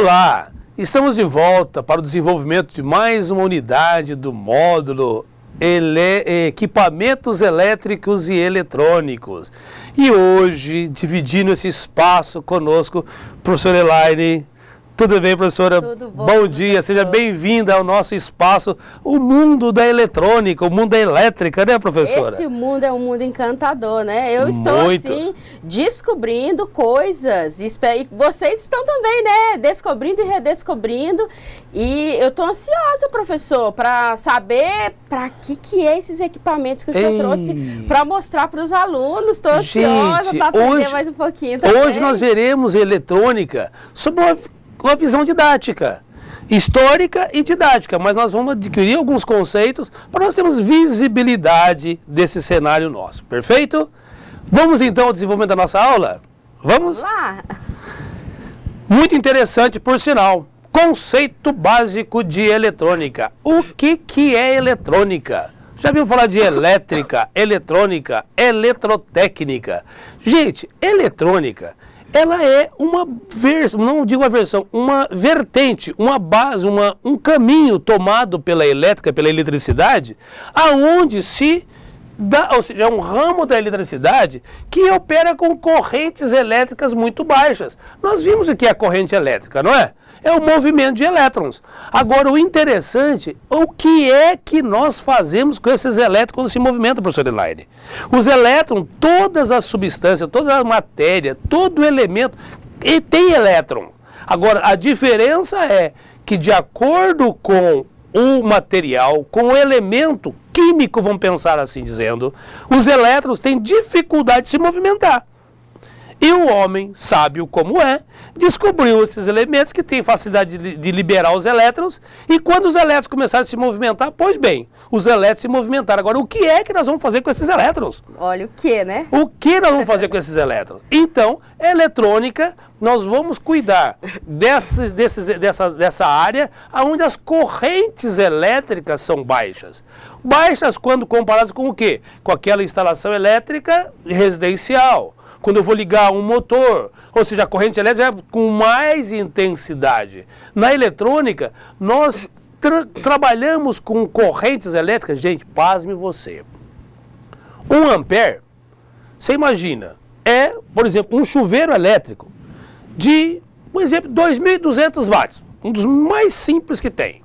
Olá, estamos de volta para o desenvolvimento de mais uma unidade do módulo Equipamentos Elétricos e Eletrônicos. E hoje, dividindo esse espaço conosco, professora Elaine. Tudo bem, professora? Tudo bom, bom dia, professor. Seja bem-vinda ao nosso espaço, o mundo da eletrônica, o mundo da elétrica, né, professora? Esse mundo é um mundo encantador, né? Eu estou, Muito. assim, descobrindo coisas, e vocês estão também, né? Descobrindo e redescobrindo, e eu estou ansiosa, professor, para saber para que é esses equipamentos que o senhor trouxe para mostrar para os alunos. Estou ansiosa para aprender mais um pouquinho também. Hoje nós veremos eletrônica sob uma visão didática, histórica e didática, mas nós vamos adquirir alguns conceitos para nós termos visibilidade desse cenário nosso, perfeito? Vamos então ao desenvolvimento da nossa aula? Vamos? Lá. Muito interessante, por sinal. Conceito básico de eletrônica. O que é eletrônica? Já viu falar de elétrica, eletrônica, eletrotécnica? Gente, eletrônica, ela é uma versão, não digo a versão, uma vertente, uma base, um caminho tomado pela elétrica, pela eletricidade, aonde se dá, ou seja, é um ramo da eletricidade que opera com correntes elétricas muito baixas. Nós vimos o que é a corrente elétrica, não é? É o movimento de elétrons. Agora, o interessante, o que é que nós fazemos com esses elétrons quando se movimentam, professor Elaine? Os elétrons, todas as substâncias, toda a matéria, todo elemento, e tem elétron. Agora, a diferença é que, de acordo com o material, com o elemento químico, vamos pensar assim dizendo, os elétrons têm dificuldade de se movimentar. E o homem, sábio como é, descobriu esses elementos que têm facilidade de liberar os elétrons, e quando os elétrons começaram a se movimentar, pois bem, os elétrons se movimentaram. Agora, o que é que nós vamos fazer com esses elétrons? Olha o que, né? O que nós vamos fazer com esses elétrons? Então, eletrônica, nós vamos cuidar dessa área onde as correntes elétricas são baixas. Baixas quando comparadas com o quê? Com aquela instalação elétrica residencial. Quando eu vou ligar um motor, ou seja, a corrente elétrica com mais intensidade. Na eletrônica, nós trabalhamos com correntes elétricas, gente, pasme você. 1 ampere, você imagina, é, por exemplo, um chuveiro elétrico de, por exemplo, 2.200 watts, um dos mais simples que tem.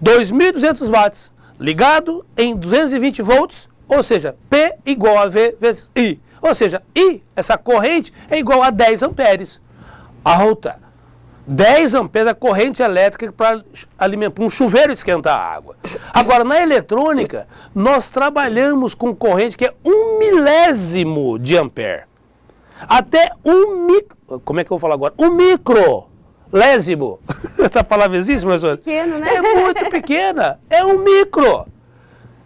2.200 watts, ligado em 220 volts, ou seja, P igual a V vezes I. Ou seja, I, essa corrente, é igual a 10 amperes. Alta. 10 amperes é a corrente elétrica para um chuveiro esquentar a água. Agora, na eletrônica, nós trabalhamos com corrente que é 1 milésimo de ampere. Até como é que eu vou falar agora? 1 microlésimo. Essa palavra existe, professor? Pequeno, né? É muito pequena. É 1 micro.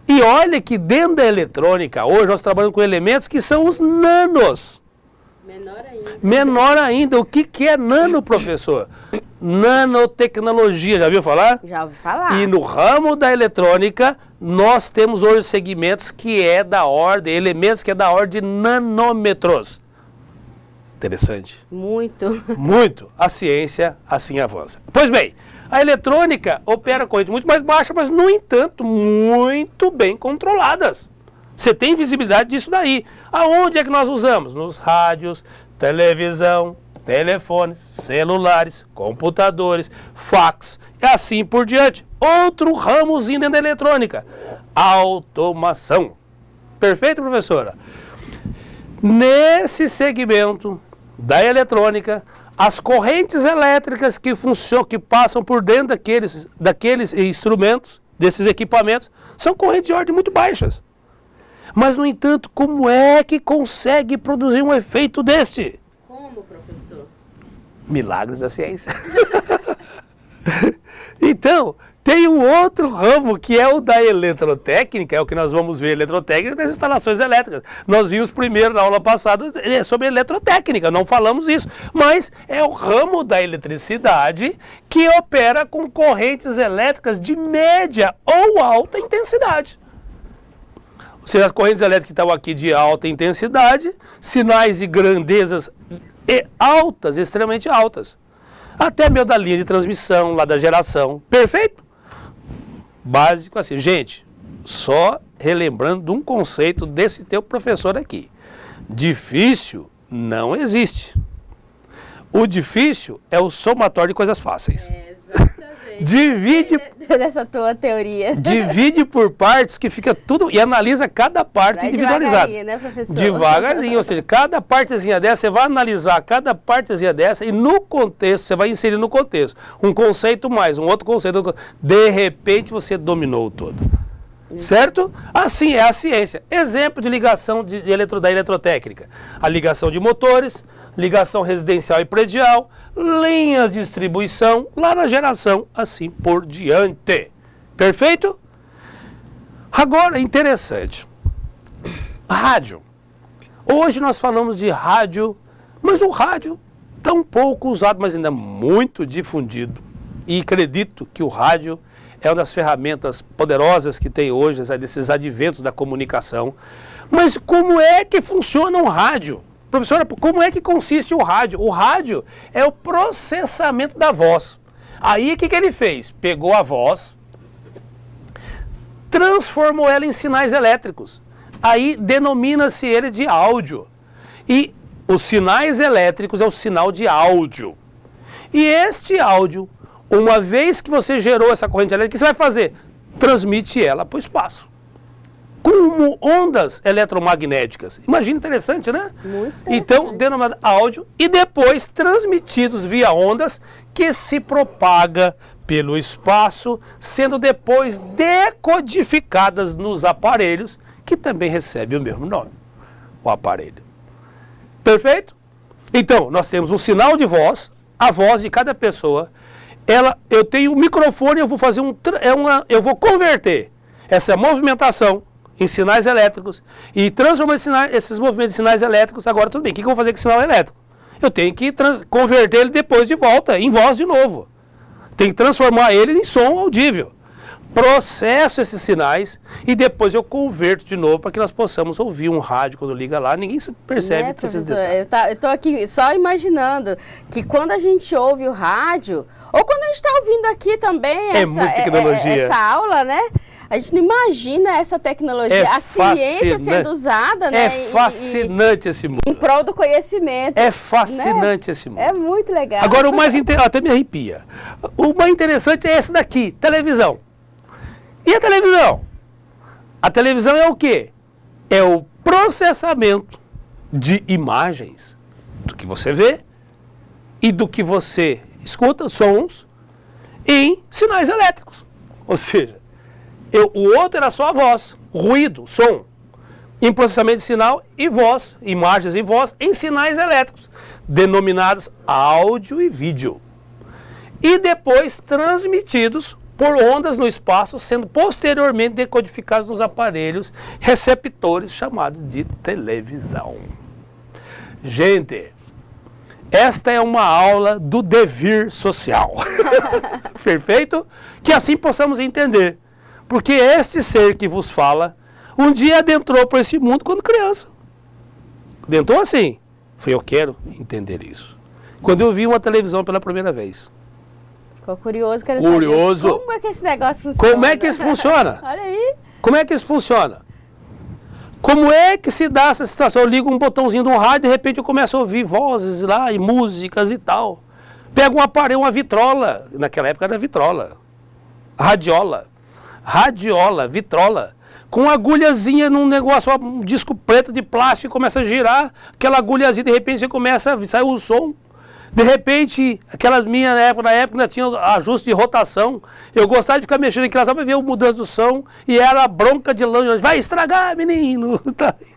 E olha que dentro da eletrônica, hoje nós trabalhamos com elementos que são os nanos. Menor ainda. Menor ainda. O que é nano, professor? Nanotecnologia, já viu falar? Já ouvi falar. E no ramo da eletrônica, nós temos hoje segmentos que é da ordem, elementos que é da ordem de nanômetros. Interessante. Muito. Muito. A ciência assim avança. Pois bem, a eletrônica opera correntes muito mais baixas, mas, no entanto, muito bem controladas. Você tem visibilidade disso daí. Aonde é que nós usamos? Nos rádios, televisão, telefones, celulares, computadores, fax e assim por diante. Outro ramozinho dentro da eletrônica. Automação. Perfeito, professora? Nesse segmento da eletrônica, as correntes elétricas que funcionam, que passam por dentro daqueles instrumentos, desses equipamentos, são correntes de ordem muito baixas. Mas, no entanto, como é que consegue produzir um efeito deste? Como, professor? Milagres da ciência. Então, tem um outro ramo que é o da eletrotécnica, é o que nós vamos ver, eletrotécnica das instalações elétricas. Nós vimos primeiro na aula passada sobre eletrotécnica, não falamos isso, mas é o ramo da eletricidade que opera com correntes elétricas de média ou alta intensidade. Ou seja, as correntes elétricas que estão aqui de alta intensidade, sinais de grandezas altas, extremamente altas. até mesmo da linha de transmissão, lá da geração. Perfeito? Básico assim. Gente, só relembrando de um conceito desse teu professor aqui. Difícil não existe. O difícil é o somatório de coisas fáceis. Exatamente. Divide... Dessa tua teoria. Divide por partes que fica tudo... E analisa cada parte individualizada. Devagarinho, né, professor? Devagarinho. Ou seja, cada partezinha dessa, você vai analisar cada partezinha dessa e no contexto, você vai inserir no contexto. Um conceito mais, um outro conceito. De repente, você dominou o todo. Certo? Assim é a ciência. Exemplo de ligação da eletrotécnica. A ligação de motores, ligação residencial e predial, linhas de distribuição, lá na geração, assim por diante. Perfeito? Agora, interessante. Rádio. Hoje nós falamos de rádio, mas o rádio está um pouco usado, mas ainda muito difundido. E acredito que o rádio é uma das ferramentas poderosas que tem hoje, desses adventos da comunicação. Mas como é que funciona um rádio? Professora, como é que consiste o rádio? O rádio é o processamento da voz. Aí o que ele fez? Pegou a voz, transformou ela em sinais elétricos. Aí denomina-se ele de áudio. E os sinais elétricos é o sinal de áudio. E este áudio, uma vez que você gerou essa corrente elétrica, o que você vai fazer? Transmite ela para o espaço. Como ondas eletromagnéticas. Imagina, interessante, né? Muito então, denominado áudio e depois transmitidos via ondas que se propaga pelo espaço, sendo depois decodificadas nos aparelhos, que também recebem o mesmo nome, o aparelho. Perfeito? Então, nós temos um sinal de voz, a voz de cada pessoa. Eu tenho um microfone, eu vou fazer eu vou converter essa movimentação em sinais elétricos e transformar esses movimentos em sinais elétricos. Agora tudo bem, o que eu vou fazer com o sinal elétrico? Eu tenho que converter ele depois de volta em voz de novo. Tenho que transformar ele em som audível. Processo esses sinais e depois eu converto de novo para que nós possamos ouvir um rádio quando liga lá. Ninguém percebe esses detalhes. Eu estou aqui só imaginando que quando a gente ouve o rádio, ou quando a gente está ouvindo aqui também essa aula, né? A gente não imagina essa tecnologia, a ciência sendo usada, né? É fascinante esse mundo. Em prol do conhecimento. É fascinante, né? Esse mundo. É muito legal. Agora o mais interessante, até me arrepia. O mais interessante é esse daqui, televisão. E a televisão? A televisão é o quê? É o processamento de imagens do que você vê e do que você escuta, sons, em sinais elétricos. Ou seja, o outro era só a voz, ruído, som, em processamento de sinal e voz, imagens e voz em sinais elétricos, denominados áudio e vídeo. E depois transmitidos por ondas no espaço, sendo posteriormente decodificados nos aparelhos receptores chamados de televisão. Gente, esta é uma aula do dever social. Perfeito? Que assim possamos entender. Porque este ser que vos fala, um dia adentrou por esse mundo quando criança. Adentrou assim. Eu quero entender isso. Quando eu vi uma televisão pela primeira vez. Ficou curioso, quero saber como é que esse negócio funciona. Como é que isso funciona? Olha aí. Como é que isso funciona? Como é que se dá essa situação? Eu ligo um botãozinho de um rádio e de repente eu começo a ouvir vozes lá e músicas e tal. Pego um aparelho, uma vitrola. Naquela época era vitrola. Radiola, vitrola. Com uma agulhazinha num negócio, um disco preto de plástico, começa a girar. Aquela agulhazinha, de repente você começa a sair o som. De repente, aquelas minhas, na época ainda tinha ajuste de rotação. Eu gostava de ficar mexendo aqui só para ver a mudança do som. E era bronca de longe. Vai estragar, menino.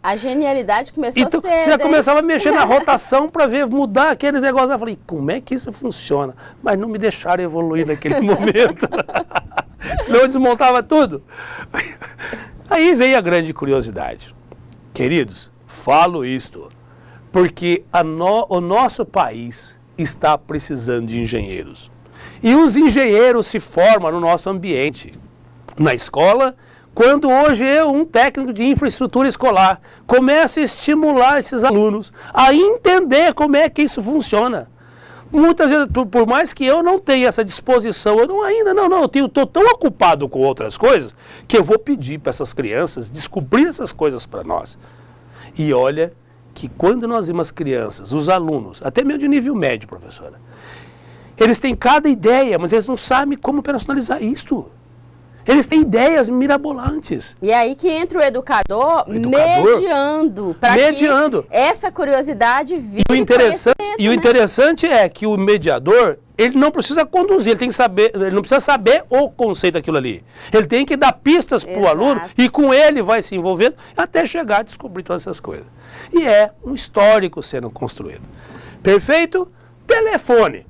A genialidade começou então, cedo. Você já começava a mexer na rotação para ver, mudar aqueles negócios. Eu falei, como é que isso funciona? Mas não me deixaram evoluir naquele momento. Senão eu desmontava tudo. Aí veio a grande curiosidade. Queridos, falo isto porque o nosso país está precisando de engenheiros. E os engenheiros se formam no nosso ambiente, na escola, quando hoje um técnico de infraestrutura escolar começa a estimular esses alunos a entender como é que isso funciona. muitas vezes, por mais que eu não tenha essa disposição, eu estou tão ocupado com outras coisas, que eu vou pedir para essas crianças descobrir essas coisas para nós. E olha que quando nós vemos as crianças, os alunos, até mesmo de nível médio, professora, eles têm cada ideia, mas eles não sabem como personalizar isto. Eles têm ideias mirabolantes. E aí que entra o educador mediando, para que essa curiosidade vire E o interessante é que o mediador, ele não precisa conduzir, ele tem que saber, ele não precisa saber o conceito daquilo ali. Ele tem que dar pistas para o aluno e com ele vai se envolvendo até chegar a descobrir todas essas coisas. E é um histórico sendo construído. Perfeito? Telefone.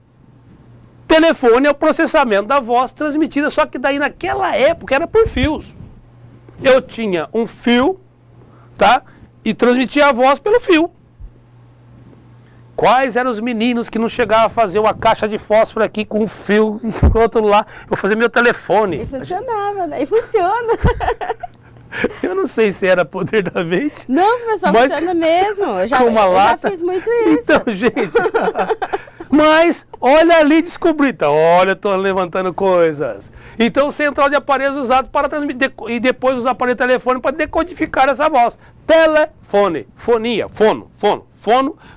Telefone é o processamento da voz transmitida, só que daí naquela época era por fios. Eu tinha um fio, tá? E transmitia a voz pelo fio. Quais eram os meninos que não chegavam a fazer uma caixa de fósforo aqui com um fio, enquanto lá eu fazia meu telefone? E funcionava, né? E funciona. Eu não sei se era poder da mente. Não, professor, mas funciona mesmo. Eu já fiz muito isso. Então, gente... Mas, olha ali, descobri. Então, olha, estou levantando coisas. Então, central de aparelhos usado para transmitir, e depois os aparelhos telefônicos para decodificar essa voz. Telefone, fonia,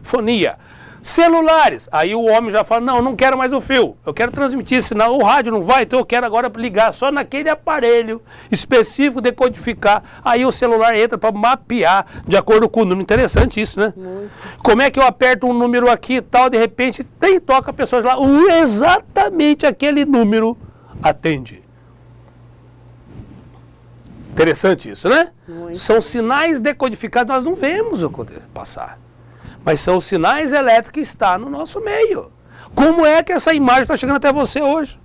fonia. Celulares. Aí o homem já fala, não quero mais o fio. Eu quero transmitir, senão o rádio não vai, então eu quero agora ligar só naquele aparelho específico, decodificar. Aí o celular entra para mapear de acordo com o número. Interessante isso, né? Muito. Como é que eu aperto um número aqui e tal, de repente toca pessoas lá, exatamente aquele número atende. Interessante isso, né? Muito. São sinais decodificados, nós não vemos o passar. Mas são os sinais elétricos que estão no nosso meio. Como é que essa imagem está chegando até você hoje?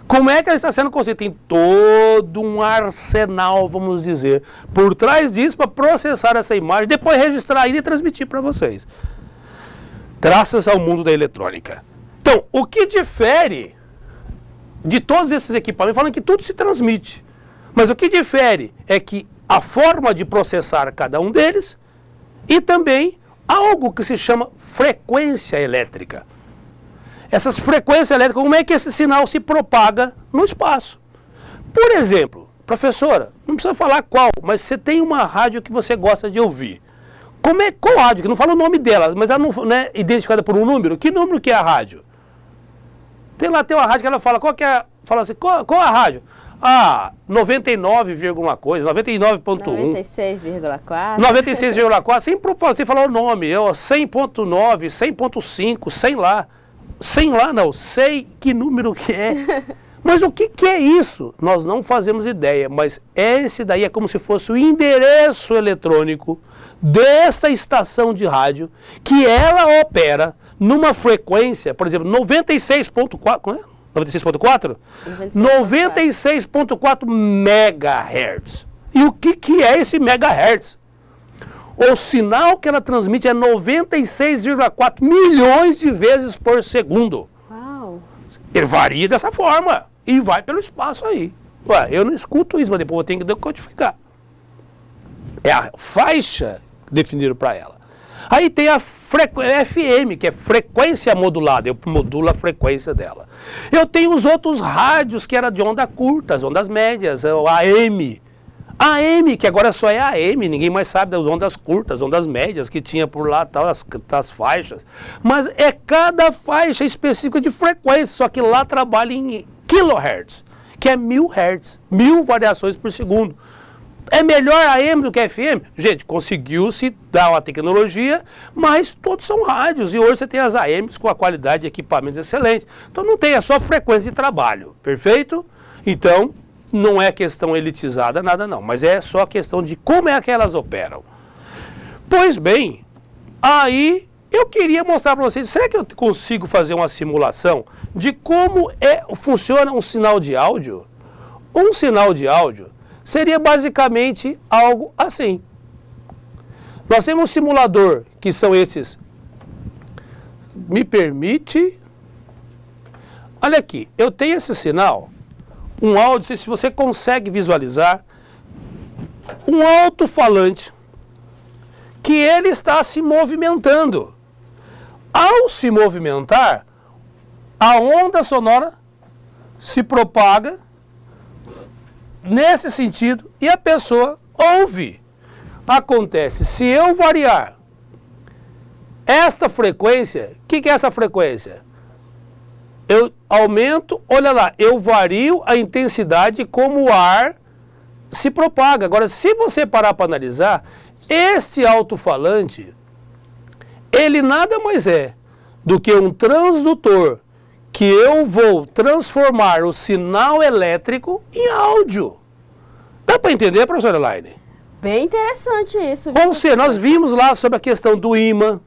Como é que ela está sendo construída? Tem todo um arsenal, vamos dizer, por trás disso para processar essa imagem, depois registrar e transmitir para vocês. Graças ao mundo da eletrônica. Então, o que difere de todos esses equipamentos, falando que tudo se transmite, mas o que difere é que a forma de processar cada um deles e também algo que se chama frequência elétrica. Essas frequências elétricas, como é que esse sinal se propaga no espaço? Por exemplo, professora, não precisa falar qual, mas você tem uma rádio que você gosta de ouvir. Qual rádio? Que não fala o nome dela, mas ela não é identificada por um número. Que número que é a rádio? Tem uma rádio que ela fala, qual que é? Fala assim, qual a rádio? 99, coisa, 99.1. 96,4. 96,4, sem propósito, sem falar o nome. 100.9, 100.5, 100 lá. 100 lá não, sei que número que é. Mas o que é isso? Nós não fazemos ideia, mas esse daí é como se fosse o endereço eletrônico desta estação de rádio, que ela opera numa frequência, por exemplo, 96.4, 96.4? 96.4 megahertz. E o que é esse megahertz? O sinal que ela transmite é 96,4 milhões de vezes por segundo. Uau. Ele varia dessa forma e vai pelo espaço aí. Ué, eu não escuto isso, mas depois eu tenho que decodificar. É a faixa definida para ela. Aí tem a FM, que é frequência modulada, eu modulo a frequência dela. Eu tenho os outros rádios que era de onda curta, as ondas médias, o AM. AM, que agora só é AM, ninguém mais sabe das ondas curtas, ondas médias que tinha por lá, tal, as faixas. Mas é cada faixa específica de frequência, só que lá trabalha em kilohertz, que é 1000 Hz, 1000 variações por segundo. É melhor AM do que FM? Gente, conseguiu-se dar uma tecnologia, mas todos são rádios. E hoje você tem as AMs com a qualidade de equipamentos excelentes. Então não tem, é só frequência de trabalho. Perfeito? Então, não é questão elitizada, nada não. Mas é só questão de como é que elas operam. Pois bem, aí eu queria mostrar para vocês, será que eu consigo fazer uma simulação de como funciona um sinal de áudio? Um sinal de áudio seria basicamente algo assim. Nós temos um simulador, que são esses. Me permite. Olha aqui, eu tenho esse sinal, um áudio, não sei se você consegue visualizar, um alto-falante, que ele está se movimentando. Ao se movimentar, a onda sonora se propaga nesse sentido e a pessoa ouve. Acontece, se eu variar esta frequência, o que é essa frequência? Eu aumento, olha lá, eu vario a intensidade como o ar se propaga. Agora, se você parar para analisar, este alto-falante, ele nada mais é do que um transdutor que eu vou transformar o sinal elétrico em áudio. Dá para entender, professora Elaine? Bem interessante isso. Ou seja, nós vimos lá sobre a questão do imã,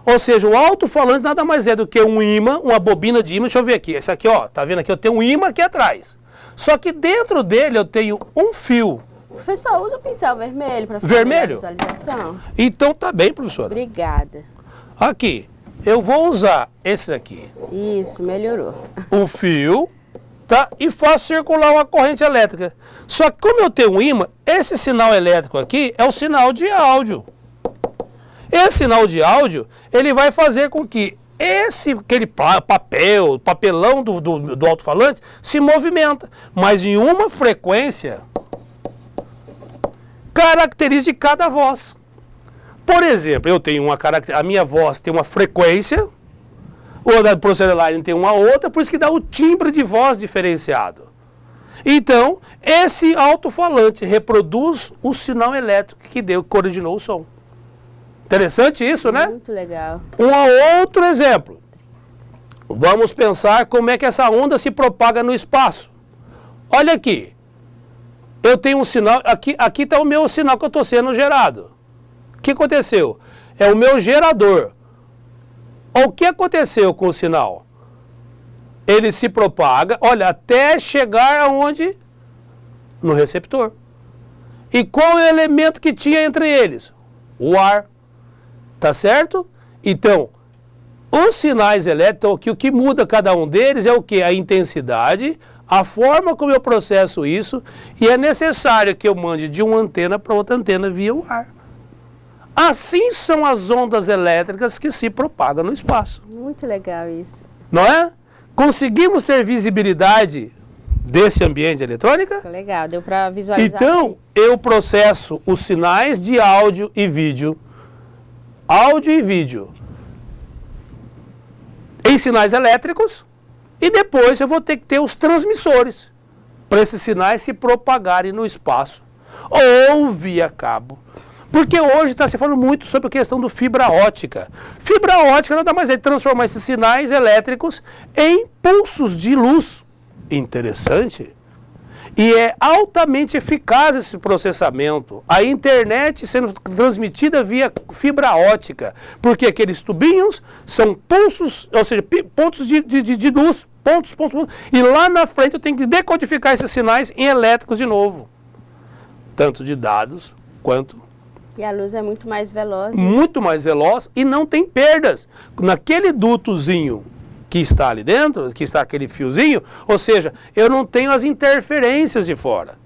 ou seja, o alto-falante nada mais é do que um imã, uma bobina de imã. Deixa eu ver aqui, esse aqui, ó, tá vendo aqui? Eu tenho um imã aqui atrás. Só que dentro dele eu tenho um fio. O professor usa o pincel vermelho para fazer Vermelho? a visualização? Então tá bem, professora. Obrigada. Aqui, eu vou usar esse aqui. Isso, melhorou. O fio, tá? E faço circular uma corrente elétrica. Só que como eu tenho um imã, esse sinal elétrico aqui é o sinal de áudio. Esse sinal de áudio, ele vai fazer com que aquele papelão do alto-falante se movimenta, mas em uma frequência característica de cada voz. Por exemplo, eu tenho a minha voz tem uma frequência, o da professora Elaine tem uma outra, por isso que dá o timbre de voz diferenciado. Então, esse alto-falante reproduz o sinal elétrico que originou o som. Interessante isso, né? Muito legal. Um outro exemplo. Vamos pensar como é que essa onda se propaga no espaço. Olha aqui. Eu tenho um sinal, aqui está o meu sinal que eu estou sendo gerado. O que aconteceu? É o meu gerador. O que aconteceu com o sinal? Ele se propaga, olha, até chegar aonde? No receptor. E qual é o elemento que tinha entre eles? O ar. Tá certo? Então, os sinais elétricos, o que muda cada um deles é o que? A intensidade, a forma como eu processo isso, e é necessário que eu mande de uma antena para outra antena via o ar. Assim são as ondas elétricas que se propagam no espaço. Muito legal isso. Não é? Conseguimos ter visibilidade desse ambiente eletrônica? Ficou legal, deu para visualizar. Então, aqui. eu processo os sinais de áudio e vídeo em sinais elétricos e depois eu vou ter que ter os transmissores para esses sinais se propagarem no espaço ou via cabo. Porque hoje está se falando muito sobre a questão do fibra ótica. Fibra ótica nada mais é de transformar esses sinais elétricos em pulsos de luz. Interessante. E é altamente eficaz esse processamento. A internet sendo transmitida via fibra ótica. Porque aqueles tubinhos são pulsos, ou seja, pontos de luz. Pontos. E lá na frente eu tenho que decodificar esses sinais em elétricos de novo. Tanto de dados quanto... E a luz é muito mais veloz. Muito mais veloz e não tem perdas. Naquele dutozinho que está ali dentro, que está aquele fiozinho, ou seja, eu não tenho as interferências de fora.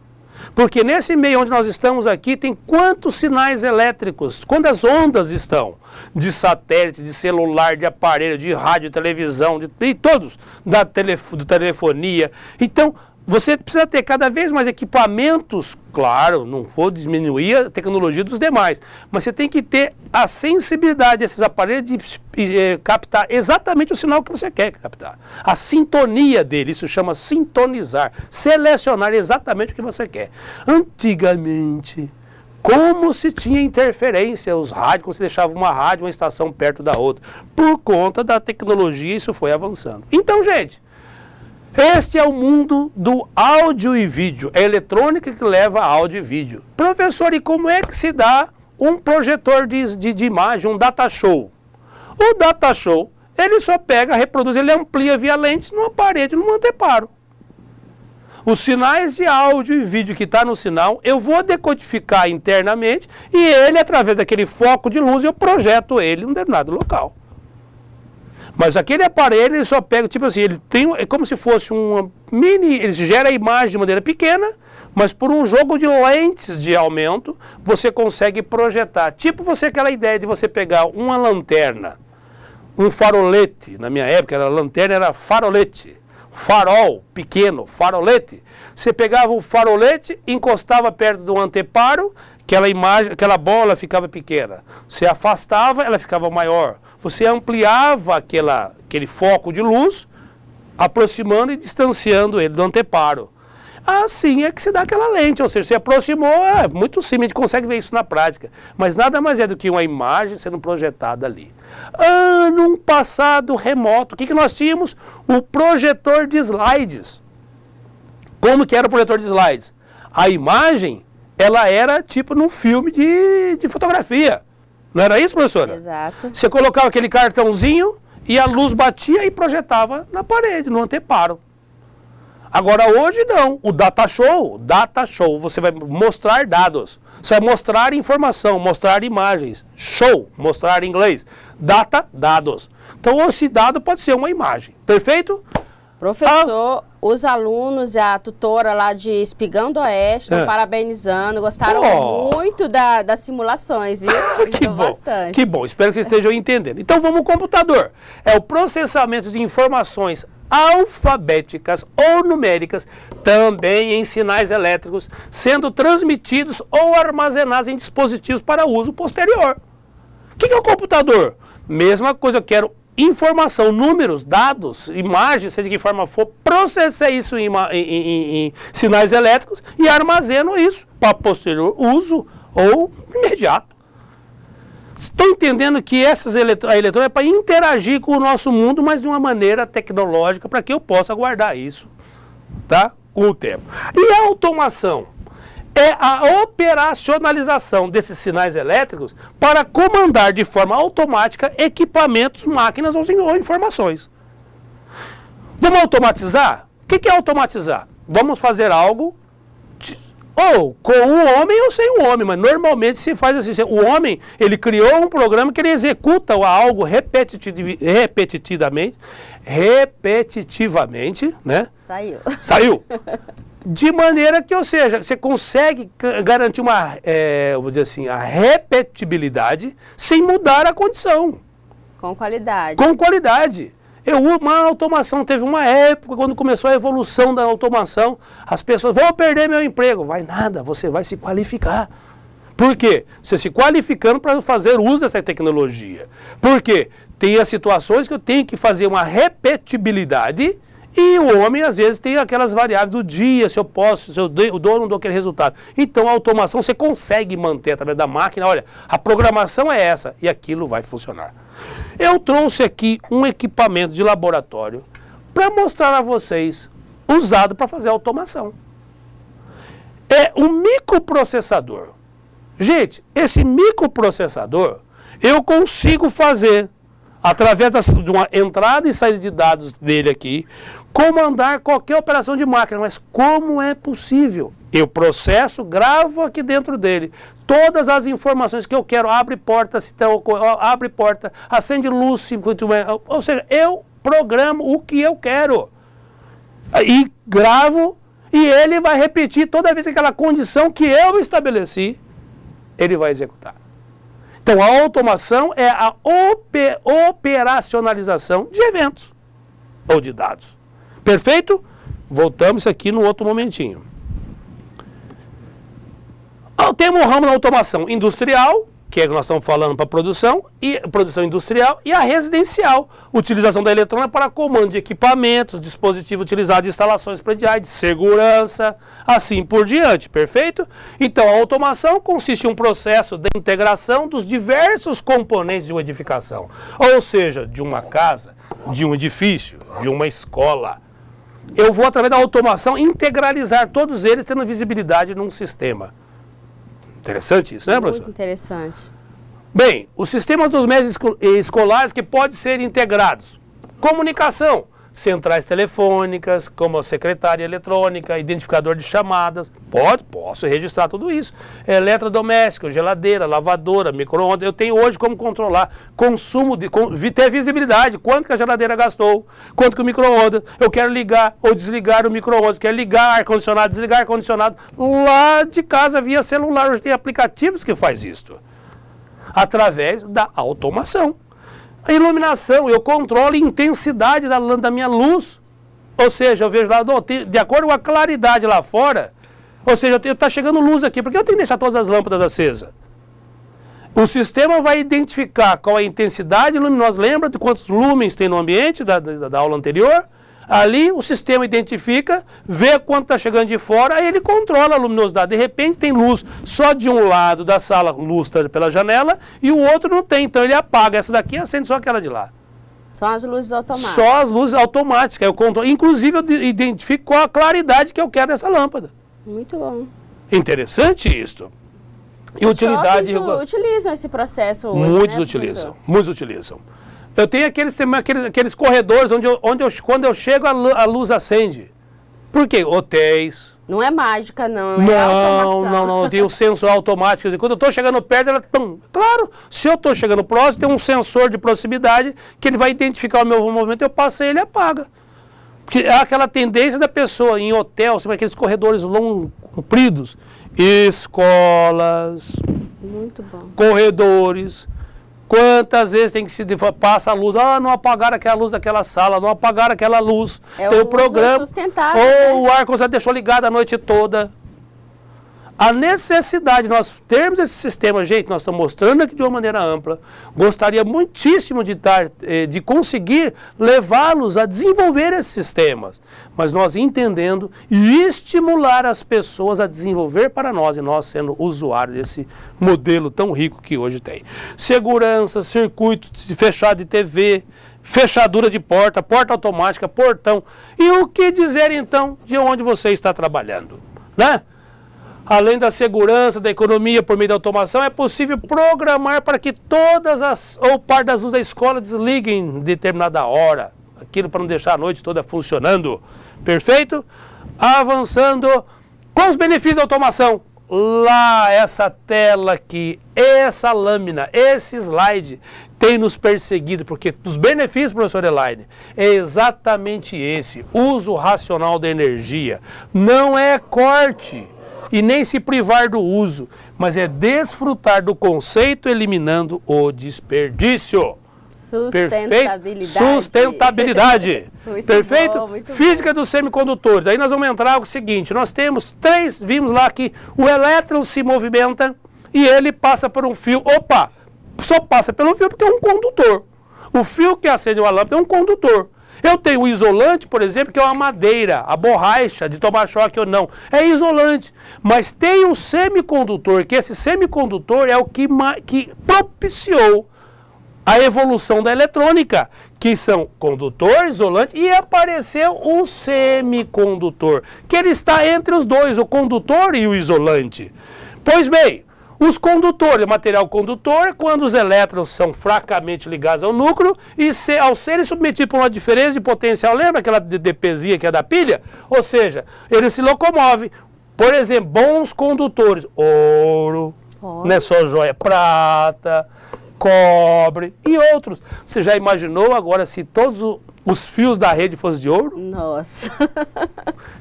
Porque nesse meio onde nós estamos aqui, tem quantos sinais elétricos, quantas ondas estão? De satélite, de celular, de aparelho, de rádio, de televisão, de todos, da telefonia. Então, você precisa ter cada vez mais equipamentos, claro, não vou diminuir a tecnologia dos demais, mas você tem que ter a sensibilidade desses aparelhos de captar exatamente o sinal que você quer captar. A sintonia dele, isso chama sintonizar, selecionar exatamente o que você quer. Antigamente, como se tinha interferência, os rádios, como se deixava uma rádio, uma estação perto da outra. Por conta da tecnologia, isso foi avançando. Então, gente, este é o mundo do áudio e vídeo. É a eletrônica que leva a áudio e vídeo. Professor, e como é que se dá um projetor de imagem, um data show? O data show, ele só pega, reproduz, ele amplia via lente numa parede, num anteparo. Os sinais de áudio e vídeo que está no sinal, eu vou decodificar internamente e ele, através daquele foco de luz, eu projeto ele em um determinado local. Mas aquele aparelho, ele só pega, tipo assim, ele tem, é como se fosse uma mini, ele gera a imagem de maneira pequena, mas por um jogo de lentes de aumento, você consegue projetar. Tipo aquela ideia de você pegar uma lanterna um farolete, na minha época era lanterna, era farolete. Farol pequeno, farolete. Você pegava o farolete, encostava perto do anteparo, aquela bola ficava pequena. Você afastava, ela ficava maior. Você ampliava aquele foco de luz, aproximando e distanciando ele do anteparo. Assim é que se dá aquela lente, ou seja, se aproximou, é muito simples, a gente consegue ver isso na prática. Mas nada mais é do que uma imagem sendo projetada ali. Num passado remoto, o que nós tínhamos? O projetor de slides. Como que era o projetor de slides? A imagem, ela era tipo num filme de fotografia. Não era isso, professora? Exato. Você colocava aquele cartãozinho e a luz batia e projetava na parede, no anteparo. Agora hoje não, o data show, você vai mostrar dados, você vai mostrar informação, mostrar imagens, show, mostrar em inglês, data, dados. Então esse dado pode ser uma imagem, perfeito? Professor, os alunos e a tutora lá de Espigão do Oeste estão parabenizando, gostaram muito das simulações, viu? Que bom, bastante. Que bom, espero que vocês estejam entendendo. Então vamos ao computador, é o processamento de informações alfabéticas ou numéricas, também em sinais elétricos, sendo transmitidos ou armazenados em dispositivos para uso posterior. O que é o computador? Mesma coisa, eu quero informação, números, dados, imagens, seja de que forma for, processei isso em sinais elétricos e armazeno isso para posterior uso ou imediato. Estão entendendo que a eletrônica é para interagir com o nosso mundo, mas de uma maneira tecnológica, para que eu possa guardar isso, tá? Com o tempo. E a automação? É a operacionalização desses sinais elétricos para comandar de forma automática equipamentos, máquinas ou informações. Vamos automatizar? O que é automatizar? Vamos fazer algo ou com um homem ou sem um homem, mas normalmente se faz assim. O homem, ele criou um programa que ele executa algo repetitivamente, né? Saiu. De maneira que, ou seja, você consegue garantir vou dizer assim, a repetibilidade sem mudar a condição. Com qualidade. Com qualidade. Uma automação, teve uma época, quando começou a evolução da automação, as pessoas, vão perder meu emprego. Vai nada, você vai se qualificar. Por quê? Você se qualificando para fazer uso dessa tecnologia. Por quê? Tem as situações que eu tenho que fazer uma repetibilidade e o homem, às vezes, tem aquelas variáveis do dia, se eu posso, se eu dou ou não dou aquele resultado. Então, a automação você consegue manter através da máquina, olha, a programação é essa e aquilo vai funcionar. Eu trouxe aqui um equipamento de laboratório para mostrar a vocês, usado para fazer automação. É um microprocessador. Gente, esse microprocessador, eu consigo fazer, através de uma entrada e saída de dados dele aqui, comandar qualquer operação de máquina. Mas como é possível? Eu processo, gravo aqui dentro dele todas as informações que eu quero. Abre porta, abre porta, acende luz, ou seja, eu programo o que eu quero. E gravo, e ele vai repetir toda vez aquela condição que eu estabeleci, ele vai executar. Então, a automação é a operacionalização de eventos ou de dados. Perfeito? Voltamos aqui no outro momentinho. Temos um ramo da automação industrial, que é o que nós estamos falando para produção industrial, e a residencial, utilização da eletrônica para comando de equipamentos, dispositivos utilizados em instalações prediais, de segurança, assim por diante, perfeito? Então, a automação consiste em um processo de integração dos diversos componentes de uma edificação, ou seja, de uma casa, de um edifício, de uma escola. Eu vou, através da automação, integralizar todos eles, tendo visibilidade num sistema. Interessante isso, né, professor? Muito interessante. Bem, os sistemas dos meios escolares que podem ser integrados. Comunicação, centrais telefônicas, como a secretária eletrônica, identificador de chamadas. Posso registrar tudo isso. Eletrodoméstico, geladeira, lavadora, micro-ondas. Eu tenho hoje como controlar consumo, ter visibilidade, quanto que a geladeira gastou, quanto que o micro-ondas. Eu quero ligar ou desligar o micro-ondas, quero ligar ar-condicionado, desligar ar-condicionado. Lá de casa, via celular, hoje tem aplicativos que faz isso. Através da automação. A iluminação, eu controlo a intensidade da minha luz. Ou seja, eu vejo lá, de acordo com a claridade lá fora, ou seja, está chegando luz aqui, porque eu tenho que deixar todas as lâmpadas acesas. O sistema vai identificar qual é a intensidade luminosa, lembra de quantos lumens tem no ambiente da aula anterior? Ali o sistema identifica, vê quanto está chegando de fora, aí ele controla a luminosidade. De repente tem luz só de um lado da sala, luz pela janela, e o outro não tem, então ele apaga essa daqui e acende só aquela de lá. São as luzes automáticas. Só as luzes automáticas, eu controlo. Inclusive eu identifico qual a claridade que eu quero dessa lâmpada. Muito bom. Interessante isso. E utilidade... utilizam esse processo hoje, muitos né, utilizam, muitos utilizam. Eu tenho aqueles corredores onde quando eu chego a luz acende. Por quê? Hotéis. Não é mágica, não. É automação. Não. Tem um sensor automático. Quando eu estou chegando perto, ela... Pum. Claro, se eu estou chegando próximo, tem um sensor de proximidade que ele vai identificar o meu movimento, eu passo e ele apaga. Porque é aquela tendência da pessoa em hotel, sabe, aqueles corredores longos, compridos. Escolas. Muito bom. Corredores. Quantas vezes tem que se passa a luz, não apagaram aquela luz daquela sala, não apagaram aquela luz. Tem o programa, sustentável, ou o ar-condicionado deixou ligado a noite toda. A necessidade de nós termos esse sistema, gente, nós estamos mostrando aqui de uma maneira ampla. Gostaria muitíssimo de conseguir levá-los a desenvolver esses sistemas, mas nós entendendo e estimular as pessoas a desenvolver para nós, e nós sendo usuários desse modelo tão rico que hoje tem. Segurança, circuito fechado de TV, fechadura de porta, porta automática, portão. E o que dizer então de onde você está trabalhando, né? Além da segurança, da economia por meio da automação, é possível programar para que todas ou parte das luzes da escola desliguem em determinada hora. Aquilo para não deixar a noite toda funcionando. Perfeito? Avançando. Quais os benefícios da automação? Lá, essa tela aqui, essa lâmina, esse slide tem nos perseguido, porque os benefícios, professor Elaine, é exatamente esse. Uso racional da energia. Não é corte. E nem se privar do uso, mas é desfrutar do conceito eliminando o desperdício. Sustentabilidade. Perfeito? Sustentabilidade. Perfeito? Bom, muito Física bom. dos semicondutores. Aí nós vamos entrar o seguinte, nós temos vimos lá que o elétron se movimenta e ele passa por um fio. Opa, só passa pelo fio porque é um condutor. O fio que acende uma lâmpada é um condutor. Eu tenho o isolante, por exemplo, que é uma madeira, a borracha de tomar choque ou não. É isolante. Mas tem um semicondutor, que esse semicondutor é o que propiciou a evolução da eletrônica, que são condutor, isolante, e apareceu o semicondutor, que ele está entre os dois, o condutor e o isolante. Pois bem, os condutores, o material condutor, quando os elétrons são fracamente ligados ao núcleo e ao serem submetidos por uma diferença de potencial, lembra aquela DPzinha que é da pilha? Ou seja, ele se locomove. Por exemplo, bons condutores, ouro, não é só joia, prata, cobre e outros. Você já imaginou agora se todos os fios da rede fossem de ouro? Nossa.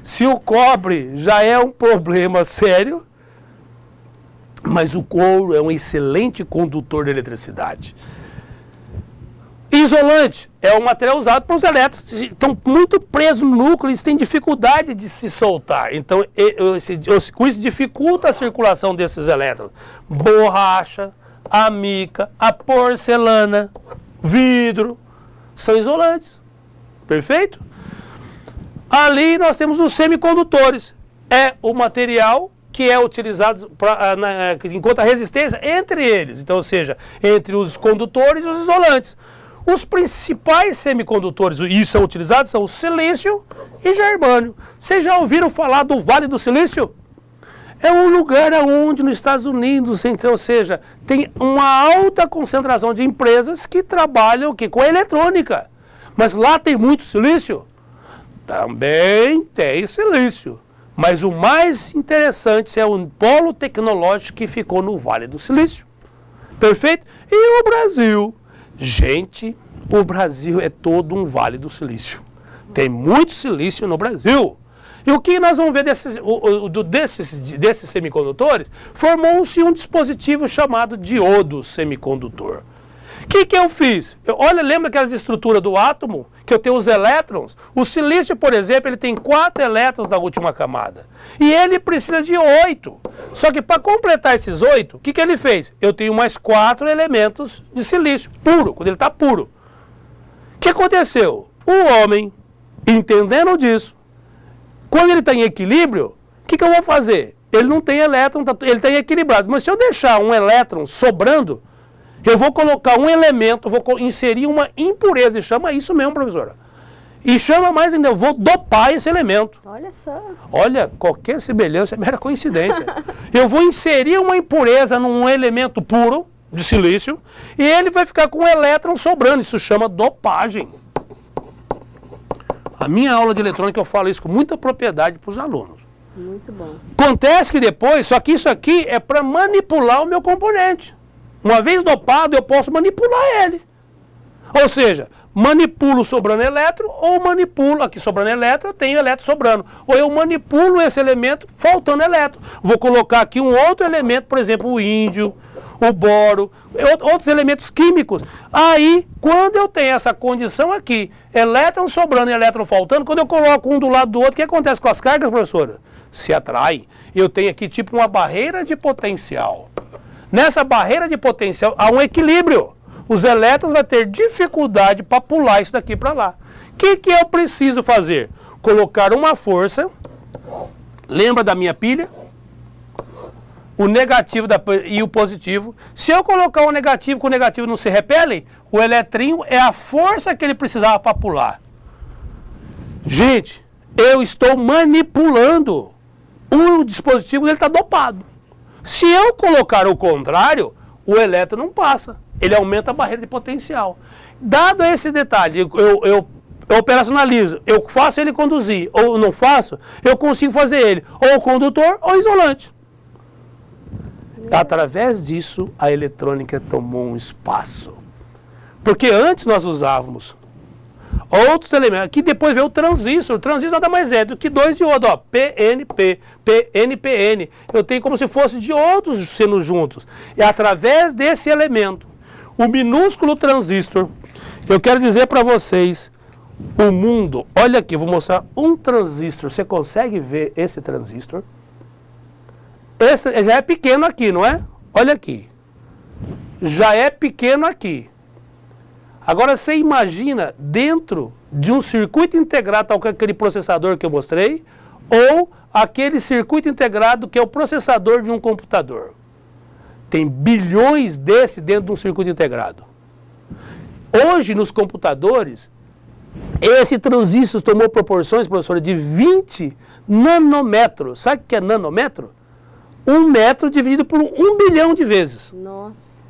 Se o cobre já é um problema sério, mas o couro é um excelente condutor de eletricidade. Isolante é um material usado para os elétrons que estão muito presos no núcleo, eles têm dificuldade de se soltar. Então, com isso dificulta a circulação desses elétrons. Borracha, a mica, a porcelana, vidro, são isolantes. Perfeito? Ali nós temos os semicondutores. É o material que é utilizado enquanto a resistência entre eles. Então, ou seja, entre os condutores e os isolantes. Os principais semicondutores, e são utilizados, são o silício e germânio. Vocês já ouviram falar do Vale do Silício? É um lugar onde, nos Estados Unidos, ou seja, tem uma alta concentração de empresas que trabalham com a eletrônica. Mas lá tem muito silício? Também tem silício. Mas o mais interessante é o polo tecnológico que ficou no Vale do Silício. Perfeito? E o Brasil? Gente, o Brasil é todo um Vale do Silício. Tem muito silício no Brasil. E o que nós vamos ver desses semicondutores? Formou-se um dispositivo chamado diodo semicondutor, O que eu fiz? Olha, lembra aquelas estruturas do átomo? Que eu tenho os elétrons? O silício, por exemplo, ele tem 4 elétrons na última camada. E ele precisa de 8. Só que para completar esses 8, o que ele fez? Eu tenho mais 4 elementos de silício, puro, quando ele está puro. O que aconteceu? O homem, entendendo disso, quando ele está em equilíbrio, o que eu vou fazer? Ele não tem elétron, ele está equilibrado. Mas se eu deixar um elétron sobrando, eu vou colocar um elemento, vou inserir uma impureza, e chama isso mesmo, professora. E chama mais ainda, eu vou dopar esse elemento. Olha só. Olha, qualquer semelhança é mera coincidência. Eu vou inserir uma impureza num elemento puro, de silício, e ele vai ficar com um elétron sobrando, isso chama dopagem. A minha aula de eletrônica eu falo isso com muita propriedade para os alunos. Muito bom. Acontece que depois, só que isso aqui é para manipular o meu componente. Uma vez dopado, eu posso manipular ele. Ou seja, manipulo sobrando elétron, ou manipulo, aqui sobrando elétron, eu tenho elétron sobrando. Ou eu manipulo esse elemento faltando elétron. Vou colocar aqui um outro elemento, por exemplo, o índio, o boro, outros elementos químicos. Aí, quando eu tenho essa condição aqui, elétron sobrando e elétron faltando, quando eu coloco um do lado do outro, o que acontece com as cargas, professora? Se atraem. Eu tenho aqui tipo uma barreira de potencial. Nessa barreira de potencial há um equilíbrio. Os elétrons vão ter dificuldade para pular isso daqui para lá. O que eu preciso fazer? Colocar uma força. Lembra da minha pilha? O negativo e o positivo. Se eu colocar o negativo com o negativo não se repelem, o eletrinho é a força que ele precisava para pular. Gente, eu estou manipulando. O dispositivo está dopado. Se eu colocar o contrário, o elétron não passa. Ele aumenta a barreira de potencial. Dado esse detalhe, eu operacionalizo, eu faço ele conduzir, ou não faço, eu consigo fazer ele ou condutor ou isolante. Através disso, a eletrônica tomou um espaço. Porque antes nós usávamos outros elementos, que depois veio o transistor. O transistor nada mais é do que 2 diodos, ó, PNP, PNPN. Eu tenho como se fosse diodos sendo juntos. E através desse elemento, o minúsculo transistor, eu quero dizer para vocês, o mundo, olha aqui, vou mostrar um transistor. Você consegue ver esse transistor? Esse já é pequeno aqui, não é? Olha aqui. Já é pequeno aqui. Agora você imagina dentro de um circuito integrado, tal que aquele processador que eu mostrei, ou aquele circuito integrado que é o processador de um computador. Tem bilhões desse dentro de um circuito integrado. Hoje, nos computadores, esse transistor tomou proporções, professora, de 20 nanômetros. Sabe o que é nanômetro? 1 metro dividido por 1 bilhão de vezes. Nossa.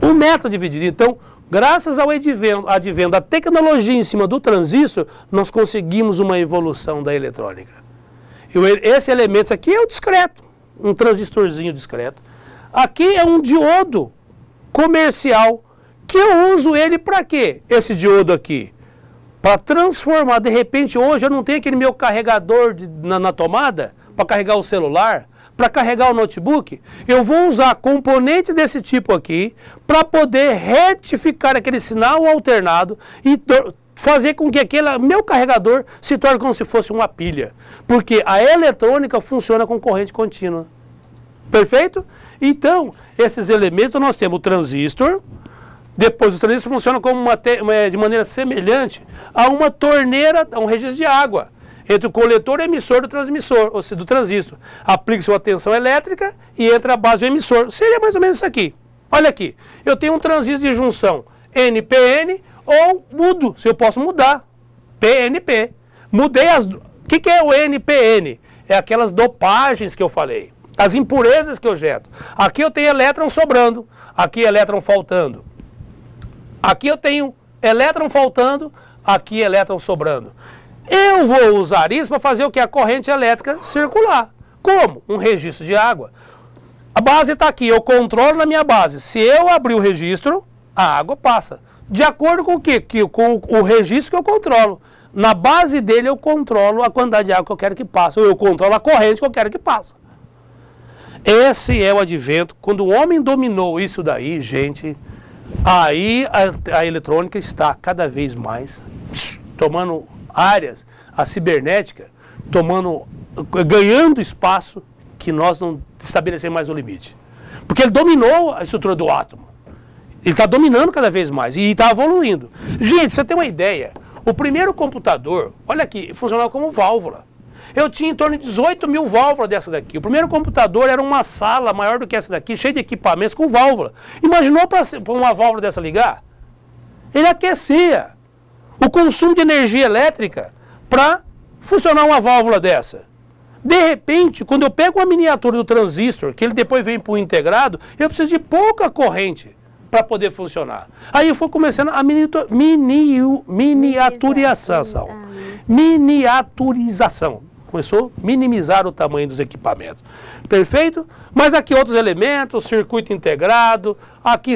1 metro dividido. Então, graças ao advento da tecnologia em cima do transistor, nós conseguimos uma evolução da eletrônica. Esse elemento, isso aqui é o discreto, um transistorzinho discreto. Aqui é um diodo comercial, que eu uso ele para quê? Esse diodo aqui. Para transformar, de repente, hoje eu não tenho aquele meu carregador na tomada, para carregar o celular, para carregar o notebook, eu vou usar componentes desse tipo aqui para poder retificar aquele sinal alternado e fazer com que aquele meu carregador se torne como se fosse uma pilha. Porque a eletrônica funciona com corrente contínua. Perfeito? Então, esses elementos nós temos o transistor, depois o transistor funciona como de maneira semelhante a uma torneira, a um registro de água. Entre o coletor e o emissor do transmissor, ou seja, do transistor. Aplica-se uma tensão elétrica e entra a base do emissor. Seria mais ou menos isso aqui. Olha aqui, eu tenho um transistor de junção NPN ou mudo, se eu posso mudar, PNP. Mudei as... O que é o NPN? É aquelas dopagens que eu falei, as impurezas que eu jeto. Aqui eu tenho elétron sobrando, aqui elétron faltando. Aqui eu tenho elétron faltando, aqui elétron sobrando. Eu vou usar isso para fazer o que? A corrente elétrica circular. Como? Um registro de água. A base está aqui, eu controlo na minha base. Se eu abrir o registro, a água passa. De acordo com o quê? Com o registro que eu controlo. Na base dele eu controlo a quantidade de água que eu quero que passe. Ou eu controlo a corrente que eu quero que passe. Esse é o advento. Quando o homem dominou isso daí, gente, Aí a eletrônica está cada vez mais tomando áreas, a cibernética, ganhando espaço que nós não estabelecemos mais o limite. Porque ele dominou a estrutura do átomo. Ele está dominando cada vez mais e está evoluindo. Gente, você tem uma ideia, o primeiro computador, olha aqui, funcionava como válvula. Eu tinha em torno de 18 mil válvulas dessa daqui. O primeiro computador era uma sala maior do que essa daqui, cheia de equipamentos com válvula. Imaginou para uma válvula dessa ligar? Ele aquecia o consumo de energia elétrica para funcionar uma válvula dessa. De repente, quando eu pego uma miniatura do transistor, que ele depois vem para o integrado, eu preciso de pouca corrente para poder funcionar. Aí eu fui começando a miniaturização. Miniaturização. Começou a minimizar o tamanho dos equipamentos. Perfeito? Mas aqui outros elementos, circuito integrado, aqui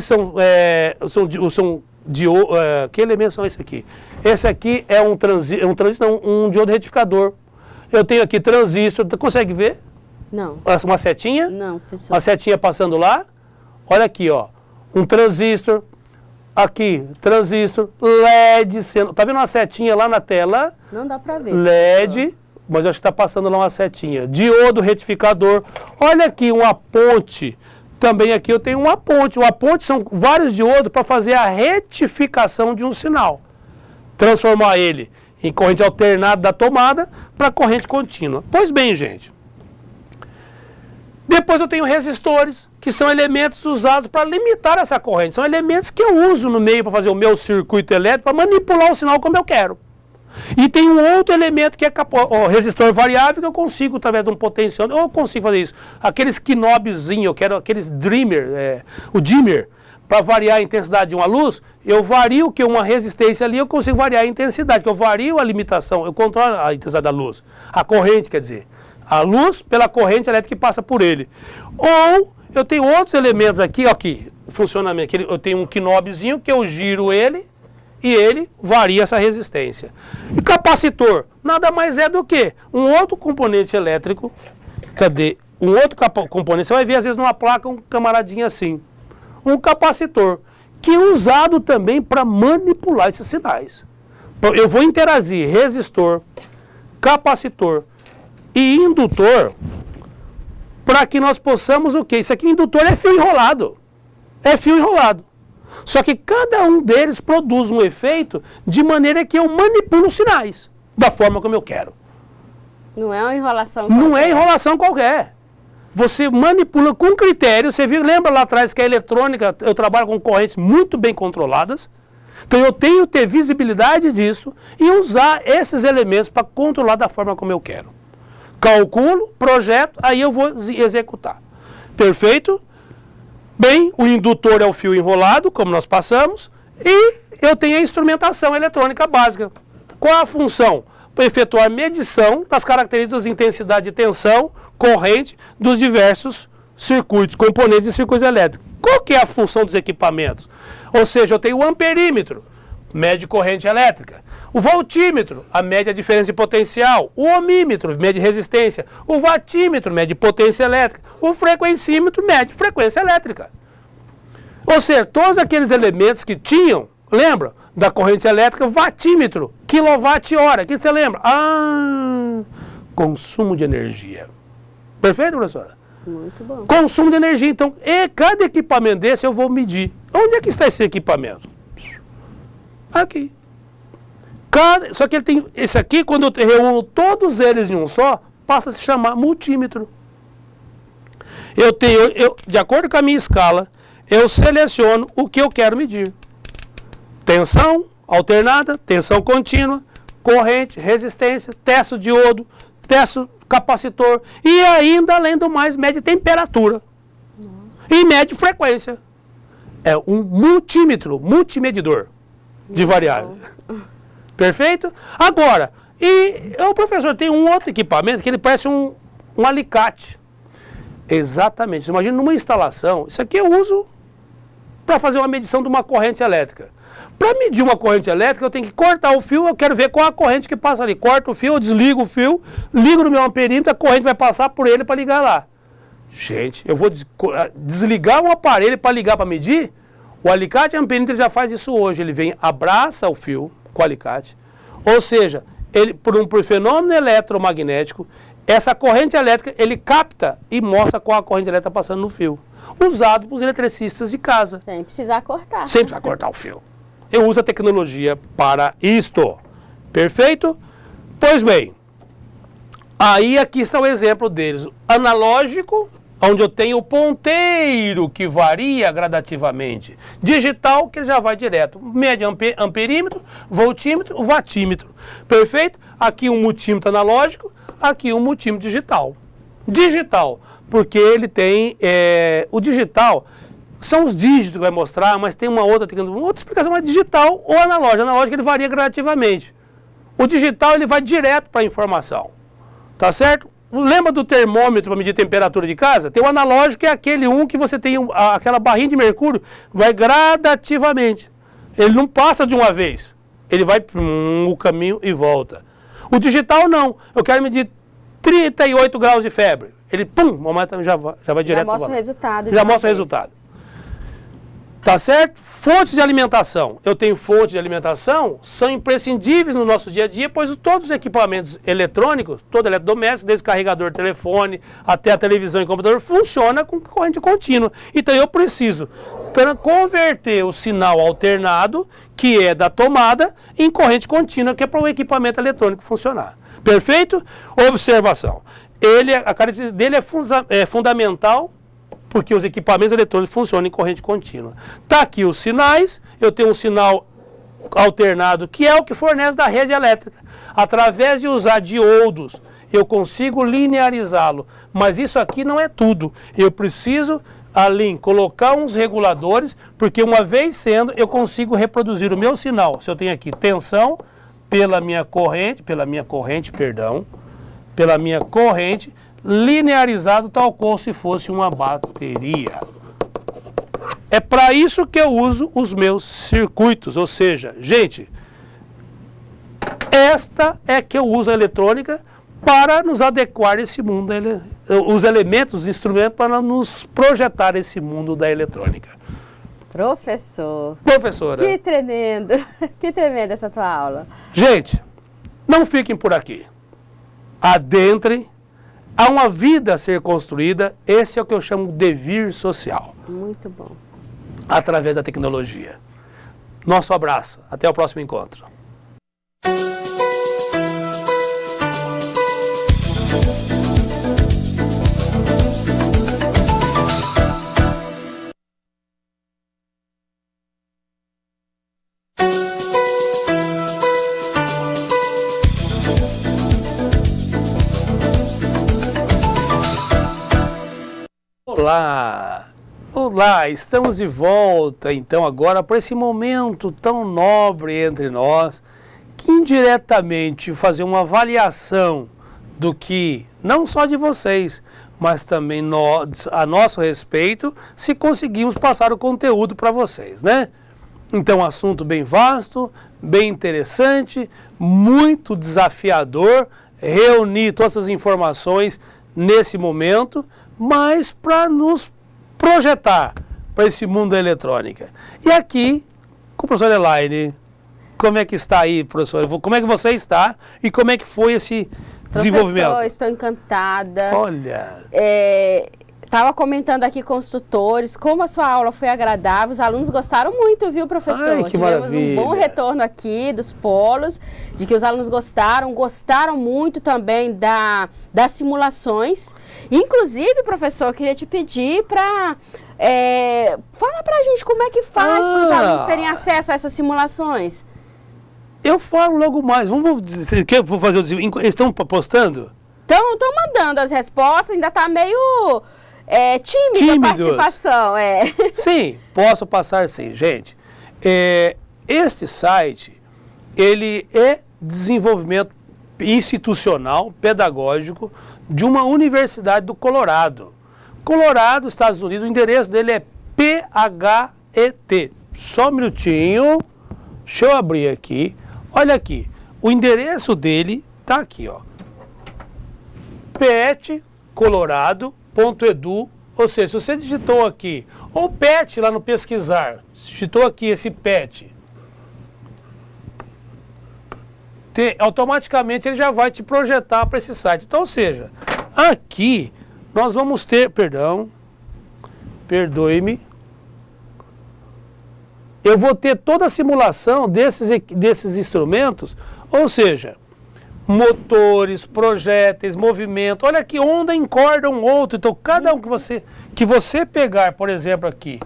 que elementos são esses aqui? Esse aqui é um diodo retificador. Eu tenho aqui transistor, consegue ver? Não. Uma setinha? Não, pessoal. Uma setinha passando lá. Olha aqui, ó. Um transistor. Aqui, transistor, LED, tá vendo uma setinha lá na tela? Não dá pra ver. LED, mas eu acho que está passando lá uma setinha. Diodo retificador. Olha aqui uma ponte. Também aqui eu tenho uma ponte. Uma ponte são vários diodos para fazer a retificação de um sinal. Transformar ele em corrente alternada da tomada para corrente contínua. Pois bem, gente. Depois eu tenho resistores, que são elementos usados para limitar essa corrente. São elementos que eu uso no meio para fazer o meu circuito elétrico, para manipular o sinal como eu quero. E tem um outro elemento que é o resistor variável, que eu consigo, através de um potenciômetro, eu consigo fazer isso. Aqueles knobzinhos, eu quero aqueles dimmer, o dimmer, para variar a intensidade de uma luz, eu vario que uma resistência ali, eu consigo variar a intensidade, que eu vario a limitação, eu controlo a intensidade da luz. A corrente, quer dizer, a luz pela corrente elétrica que passa por ele. Ou eu tenho outros elementos aqui, ó, aqui, funcionamento, eu tenho um knobzinho que eu giro ele, e ele varia essa resistência. E capacitor, nada mais é do que um outro componente elétrico. Cadê? Um outro componente, você vai ver às vezes numa placa um camaradinho assim. Um capacitor, que é usado também para manipular esses sinais. Eu vou interagir resistor, capacitor e indutor para que nós possamos o quê? Isso aqui, indutor, é fio enrolado. É fio enrolado. Só que cada um deles produz um efeito de maneira que eu manipulo os sinais da forma como eu quero. Não é uma enrolação qualquer. Não é enrolação qualquer. Você manipula com critério. Você viu, lembra lá atrás que a eletrônica, eu trabalho com correntes muito bem controladas. Então eu tenho que ter visibilidade disso e usar esses elementos para controlar da forma como eu quero. Calculo, projeto, aí eu vou executar. Perfeito? Bem, o indutor é o fio enrolado, como nós passamos, e eu tenho a instrumentação eletrônica básica. Qual a função? Para efetuar medição das características de intensidade de tensão, corrente dos diversos circuitos, componentes de circuitos elétricos. Qual que é a função dos equipamentos? Ou seja, eu tenho o amperímetro, mede corrente elétrica. O voltímetro, a mede a diferença de potencial. O ohmímetro, mede resistência. O watímetro, mede potência elétrica. O frequencímetro, mede frequência elétrica. Ou seja, todos aqueles elementos que tinham, lembra? Da corrente elétrica, watímetro, quilowatt-hora. O que você lembra? Consumo de energia. Perfeito, professora? Muito bom. Consumo de energia. Então, cada equipamento desse eu vou medir. Onde é que está esse equipamento? Aqui. Só que ele tem, esse aqui, quando eu reúno todos eles em um só, passa a se chamar multímetro. De acordo com a minha escala, eu seleciono o que eu quero medir. Tensão alternada, tensão contínua, corrente, resistência, testo diodo, testo capacitor e ainda, além do mais, mede temperatura. Nossa. E mede frequência. É um multímetro, multimedidor de variável. Perfeito? Agora, o professor tem um outro equipamento que ele parece um alicate. Exatamente. Imagina numa instalação, isso aqui eu uso para fazer uma medição de uma corrente elétrica. Para medir uma corrente elétrica, eu tenho que cortar o fio, eu quero ver qual a corrente que passa ali. Corto o fio, eu desligo o fio, ligo no meu amperímetro, a corrente vai passar por ele para ligar lá. Gente, eu vou desligar um aparelho para ligar para medir? O alicate amperímetro já faz isso hoje, ele vem, abraça o fio com o alicate, ou seja, ele, por um fenômeno eletromagnético, essa corrente elétrica, ele capta e mostra qual a corrente elétrica está passando no fio. Usado pelos eletricistas de casa. Sem precisar cortar. Sem precisar cortar o fio. Eu uso a tecnologia para isto. Perfeito? Pois bem, aí aqui está o exemplo deles. Analógico, onde eu tenho o ponteiro que varia gradativamente. Digital, que já vai direto. Média amperímetro, voltímetro, watímetro. Perfeito? Aqui um multímetro analógico, aqui um multímetro digital. Digital, porque ele tem, o digital, são os dígitos que vai mostrar, mas tem uma outra explicação, mas digital ou analógico. Analógico ele varia gradativamente. O digital ele vai direto para a informação, tá certo? Lembra do termômetro para medir temperatura de casa? Tem o analógico, que é aquele que você tem aquela barrinha de mercúrio, vai gradativamente. Ele não passa de uma vez, ele vai o caminho e volta. O digital não, eu quero medir 38 graus de febre. Ele, já vai direto. Já mostra o resultado. Já mostra o resultado. Tá certo? Fontes de alimentação. Eu tenho fontes de alimentação, são imprescindíveis no nosso dia a dia, pois todos os equipamentos eletrônicos, todo eletrodoméstico, desde o carregador de telefone até a televisão e computador, funciona com corrente contínua. Então eu preciso converter o sinal alternado, que é da tomada, em corrente contínua, que é para o equipamento eletrônico funcionar. Perfeito? Observação. A característica dele é fundamental, porque os equipamentos eletrônicos funcionam em corrente contínua. Está aqui os sinais, eu tenho um sinal alternado, que é o que fornece da rede elétrica. Através de usar diodos, eu consigo linearizá-lo. Mas isso aqui não é tudo. Eu preciso, ali, colocar uns reguladores, porque uma vez sendo, eu consigo reproduzir o meu sinal. Se eu tenho aqui tensão, pela minha corrente, linearizado tal qual se fosse uma bateria. É para isso que eu uso os meus circuitos, ou seja, gente, esta é que eu uso a eletrônica para nos adequar a esse mundo, os elementos, os instrumentos para nos projetar esse mundo da eletrônica. Professora. Que tremendo essa tua aula. Gente, não fiquem por aqui. Adentrem. Há uma vida a ser construída, esse é o que eu chamo de devir social. Muito bom. Através da tecnologia. Nosso abraço, até o próximo encontro. Olá, estamos de volta então agora para esse momento tão nobre entre nós, que indiretamente fazer uma avaliação do que, não só de vocês, mas também a nosso respeito, se conseguimos passar o conteúdo para vocês, né? Então, assunto bem vasto, bem interessante, muito desafiador, reunir todas as informações nesse momento, mas para nos projetar para esse mundo da eletrônica. E aqui, com o professor Elaine, como é que está aí, professor? Como é que você está e como é que foi esse desenvolvimento? Professor, estou encantada. Olha... Estava comentando aqui com os tutores como a sua aula foi agradável. Os alunos gostaram muito, viu, professor? Ai, que Tivemos maravilha. um bom retorno aqui dos polos, de que os alunos gostaram muito também das simulações. Inclusive, professor, eu queria te pedir para... fala para a gente como é que faz para os alunos terem acesso a essas simulações. Eu falo logo mais. Vamos dizer, vou fazer o... Estão postando? Então, estou mandando as respostas, ainda está meio... tímida a participação, Sim, posso passar sim, gente. Este site, ele é desenvolvimento institucional, pedagógico, de uma universidade do Colorado. Colorado, Estados Unidos, o endereço dele é PHET. Só um minutinho, deixa eu abrir aqui. Olha aqui, o endereço dele está aqui, ó. PET Colorado.edu.br. Ou seja, se você digitou aqui, ou PET lá no pesquisar, digitou aqui esse PET, automaticamente ele já vai te projetar para esse site. Então, ou seja, aqui nós vamos ter, perdoe-me, eu vou ter toda a simulação desses instrumentos, ou seja, motores, projéteis, movimento. Olha aqui, onda encorda um outro. Então, cada um que você pegar, por exemplo, aqui,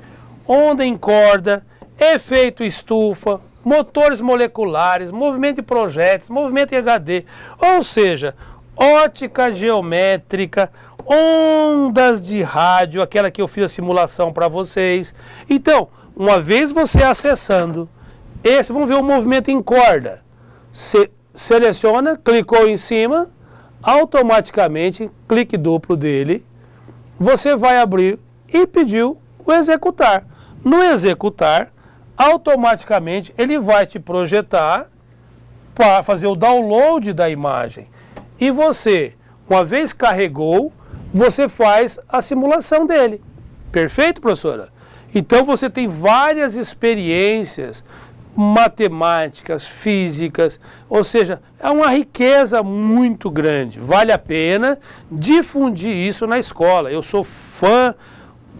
onda encorda, efeito estufa, motores moleculares, movimento de projéteis, movimento em HD, ou seja, ótica geométrica, ondas de rádio, aquela que eu fiz a simulação para vocês. Então, uma vez você acessando esse, vamos ver o movimento em corda. Você seleciona, clicou em cima, automaticamente, clique duplo dele, você vai abrir e pediu o executar. No executar, automaticamente ele vai te projetar para fazer o download da imagem. E você, uma vez carregou, você faz a simulação dele. Perfeito, professora? Então você tem várias experiências matemáticas, físicas, ou seja, é uma riqueza muito grande. Vale a pena difundir isso na escola. Eu sou fã,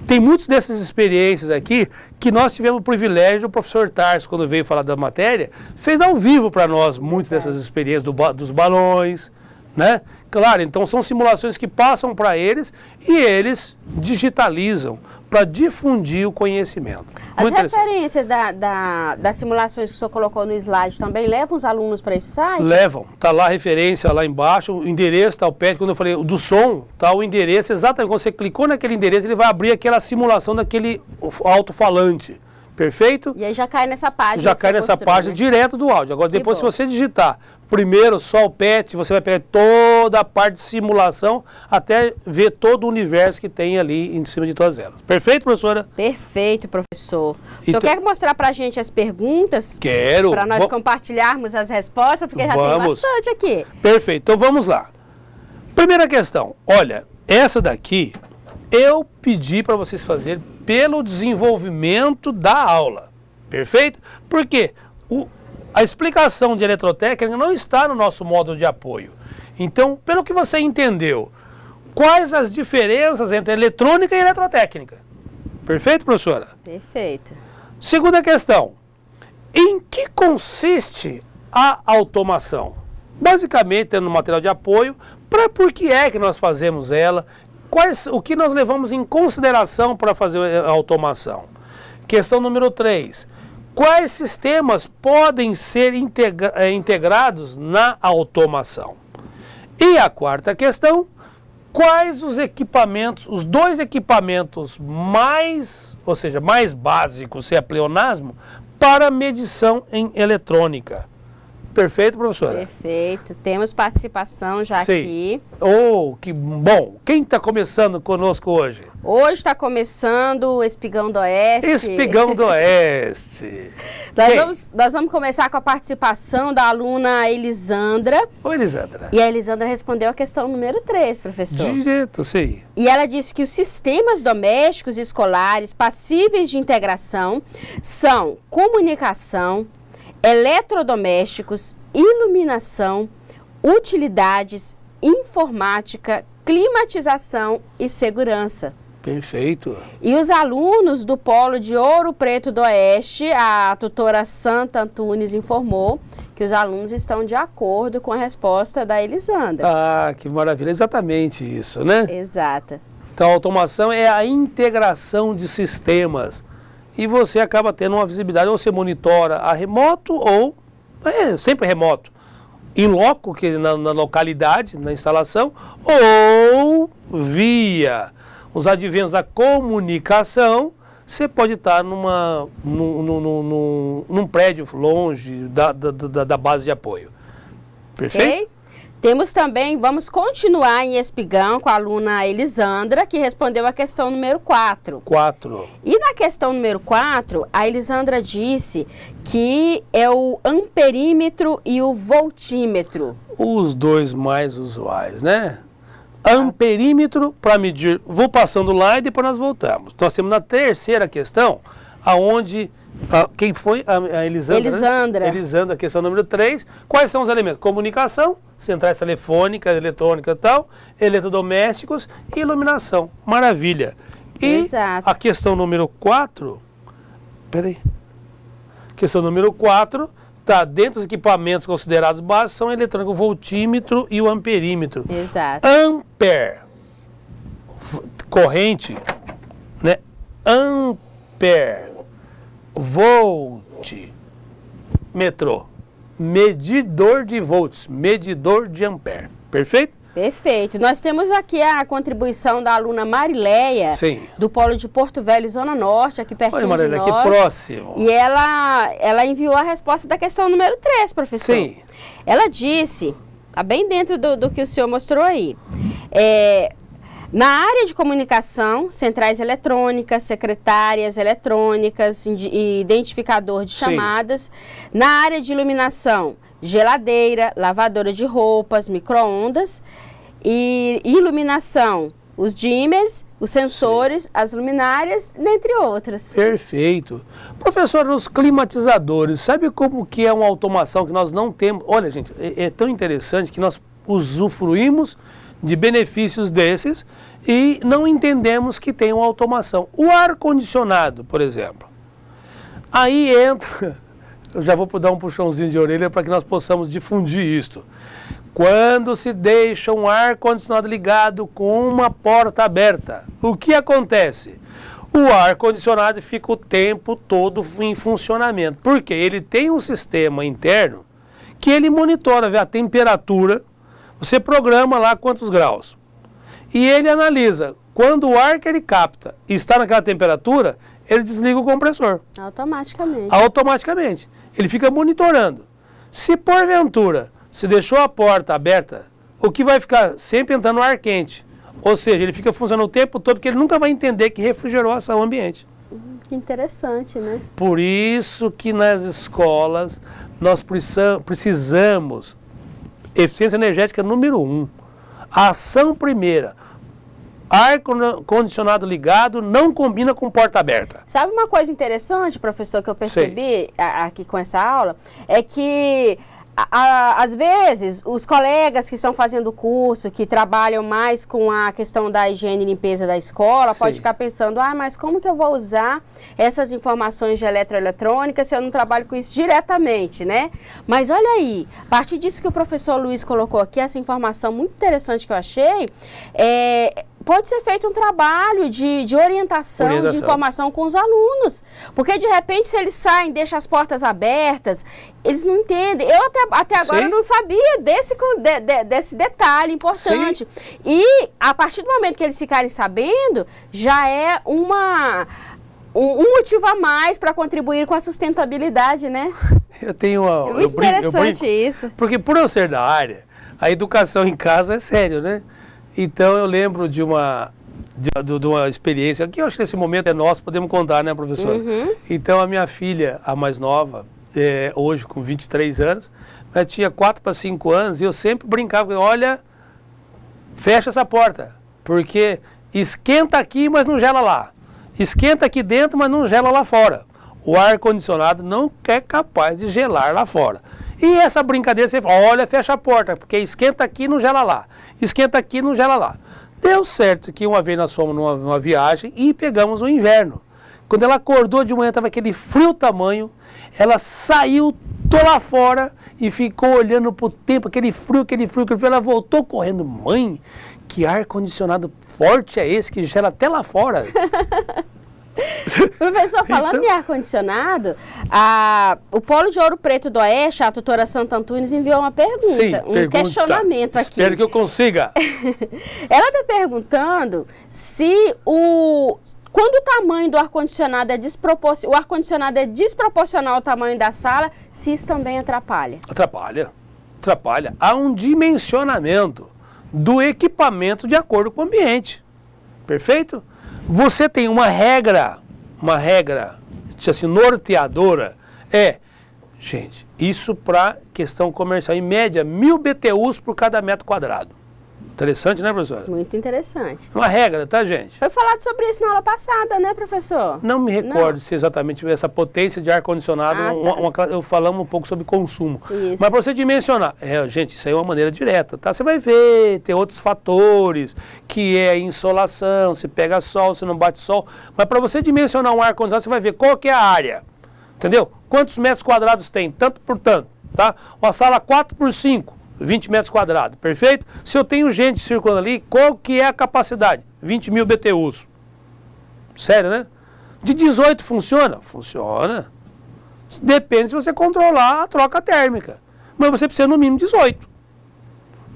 tem muitas dessas experiências aqui que nós tivemos o privilégio, o professor Tarso, quando veio falar da matéria, fez ao vivo para nós muitas dessas experiências dos balões, né? Claro, então são simulações que passam para eles e eles digitalizam para difundir o conhecimento. As referências das simulações que o senhor colocou no slide também levam os alunos para esse site? Levam. Está lá a referência lá embaixo, o endereço está ao pé. Quando eu falei do som, está o endereço, exatamente. Quando você clicou naquele endereço, ele vai abrir aquela simulação daquele alto-falante. Perfeito? E aí já cai nessa página. Já cai nessa página, né? Direto do áudio. Agora, depois, se você digitar primeiro só o PET, você vai pegar toda a parte de simulação até ver todo o universo que tem ali em cima de todas elas. Perfeito, professora? Perfeito, professor. O senhor quer mostrar pra gente as perguntas? Quero. Para nós compartilharmos as respostas, porque já tem bastante aqui. Perfeito. Então, vamos lá. Primeira questão. Olha, essa daqui eu pedi para vocês fazerem pelo desenvolvimento da aula. Perfeito? Porque a explicação de eletrotécnica não está no nosso módulo de apoio. Então, pelo que você entendeu, quais as diferenças entre eletrônica e eletrotécnica? Perfeito, professora? Perfeito. Segunda questão. Em que consiste a automação? Basicamente, tendo um material de apoio, por que é que nós fazemos ela? O que nós levamos em consideração para fazer a automação? Questão número 3. Quais sistemas podem ser integrados na automação? E a quarta questão, quais os equipamentos, os dois equipamentos mais básicos, se é pleonasmo, para medição em eletrônica? Perfeito, professora? Perfeito. Temos participação já aqui. Oh, que bom. Quem está começando conosco hoje? Hoje está começando o Espigão do Oeste. Espigão do Oeste. Nós vamos começar com a participação da aluna Elisandra. Oi, Elisandra. E a Elisandra respondeu a questão número 3, professor. Direto, sim. E ela disse que os sistemas domésticos e escolares passíveis de integração são comunicação, eletrodomésticos, iluminação, utilidades, informática, climatização e segurança. Perfeito. E os alunos do Polo de Ouro Preto do Oeste, a tutora Santa Antunes informou que os alunos estão de acordo com a resposta da Elisandra. Ah, que maravilha. Exatamente isso, né? Exata. Então, a automação é a integração de sistemas. E você acaba tendo uma visibilidade, ou você monitora a remoto, ou sempre remoto, em loco, que na localidade, na instalação, ou via os adventos da comunicação, você pode estar num prédio longe da base de apoio. Perfeito? Okay. Temos também, vamos continuar em Espigão com a aluna Elisandra, que respondeu a questão número 4. E na questão número 4, a Elisandra disse que é o amperímetro e o voltímetro. Os dois mais usuais, né? Amperímetro para medir, vou passando lá e depois nós voltamos. Nós temos na terceira questão, aonde, quem foi? A Elisandra. Elisandra. Né? Elisandra, questão número 3. Quais são os elementos? Comunicação, centrais telefônicas, eletrônicas e tal, eletrodomésticos e iluminação. Maravilha. E Exato. a questão número 4, peraí, questão número 4, tá, dentro dos equipamentos considerados básicos são o eletrônico, o voltímetro e o amperímetro. Exato. Ampere, corrente, né? Ampere, volt, metrô, medidor de volts, medidor de ampere. Perfeito? Perfeito. Nós temos aqui a contribuição da aluna Marileia, Sim. do Polo de Porto Velho, Zona Norte, aqui pertinho Olha, Marília, de que nós. próximo. E ela enviou a resposta da questão número 3, professor. Sim. Ela disse, tá bem dentro do que o senhor mostrou aí, na área de comunicação, centrais eletrônicas, secretárias eletrônicas, identificador de Sim. chamadas. Na área de iluminação, geladeira, lavadora de roupas, micro-ondas. E iluminação, os dimmers, os sensores, Sim. as luminárias, dentre outras. Perfeito. Professor, os climatizadores, sabe como que é uma automação que nós não temos? Olha, gente, é tão interessante que nós usufruímos de benefícios desses e não entendemos que tem uma automação. O ar-condicionado, por exemplo. Aí entra, eu já vou dar um puxãozinho de orelha para que nós possamos difundir isto. Quando se deixa um ar-condicionado ligado com uma porta aberta, o que acontece? O ar-condicionado fica o tempo todo em funcionamento, porque ele tem um sistema interno que ele monitora, vê a temperatura. Você programa lá quantos graus. E ele analisa. Quando o ar que ele capta está naquela temperatura, ele desliga o compressor. Automaticamente. Automaticamente. Ele fica monitorando. Se porventura se deixou a porta aberta, o que vai ficar sempre entrando ar quente. Ou seja, ele fica funcionando o tempo todo, porque ele nunca vai entender que refrigerou o ambiente. Que interessante, né? Por isso que nas escolas nós precisamos. Eficiência energética número 1. Ação primeira. Ar-condicionado ligado não combina com porta aberta. Sabe uma coisa interessante, professor, que eu percebi aqui com essa aula? É que, às vezes, os colegas que estão fazendo o curso, que trabalham mais com a questão da higiene e limpeza da escola, pode ficar pensando, mas como que eu vou usar essas informações de eletroeletrônica se eu não trabalho com isso diretamente, né? Mas olha aí, a partir disso que o professor Luiz colocou aqui, essa informação muito interessante que eu achei, pode ser feito um trabalho de orientação, de informação com os alunos. Porque, de repente, se eles saem, deixam as portas abertas, eles não entendem. Eu até agora não sabia desse detalhe importante. Sim. E, a partir do momento que eles ficarem sabendo, já é um motivo a mais para contribuir com a sustentabilidade, né? Eu tenho uma... É muito interessante isso. Porque, por eu ser da área, a educação em casa é sério, né? Então, eu lembro de uma experiência, que eu acho que nesse momento é nosso, podemos contar, né, professor? Uhum. Então, a minha filha, a mais nova, hoje com 23 anos, ela tinha 4 para 5 anos, e eu sempre brincava, olha, fecha essa porta, porque esquenta aqui, mas não gela lá. Esquenta aqui dentro, mas não gela lá fora. O ar-condicionado não é capaz de gelar lá fora. E essa brincadeira, você fala, olha, fecha a porta, porque esquenta aqui e não gela lá. Esquenta aqui e não gela lá. Deu certo que uma vez nós fomos numa viagem e pegamos o inverno. Quando ela acordou de manhã, estava aquele frio tamanho, ela saiu, tô lá fora e ficou olhando pro tempo, aquele frio, ela voltou correndo. Mãe, que ar-condicionado forte é esse que gela até lá fora? Professor, falando em ar-condicionado, o Polo de Ouro Preto do Oeste, a tutora Santa Antunes, enviou uma pergunta, questionamento aqui. Espero que eu consiga. Ela está perguntando se quando o tamanho do ar-condicionado o ar-condicionado é desproporcional ao tamanho da sala, se isso também atrapalha. Atrapalha. Há um dimensionamento do equipamento de acordo com o ambiente. Perfeito? Você tem uma regra, assim, norteadora, gente, isso para questão comercial, em média, 1000 BTUs por cada metro quadrado, Interessante, né, professora? Muito interessante. É uma regra, tá, gente? Foi falado sobre isso na aula passada, né, professor? Não me recordo se exatamente essa potência de ar-condicionado, eu falamos um pouco sobre consumo. Isso. Mas para você dimensionar, gente, isso aí é uma maneira direta, tá? Você vai ver, tem outros fatores, que é a insolação, se pega sol, se não bate sol. Mas para você dimensionar um ar-condicionado, você vai ver qual que é a área, entendeu? Quantos metros quadrados tem, tanto por tanto, tá? Uma sala 4x5. 20 metros quadrados, perfeito? Se eu tenho gente circulando ali, qual que é a capacidade? 20 mil BTUs. Sério, né? De 18 funciona? Funciona. Depende se você controlar a troca térmica. Mas você precisa no mínimo 18.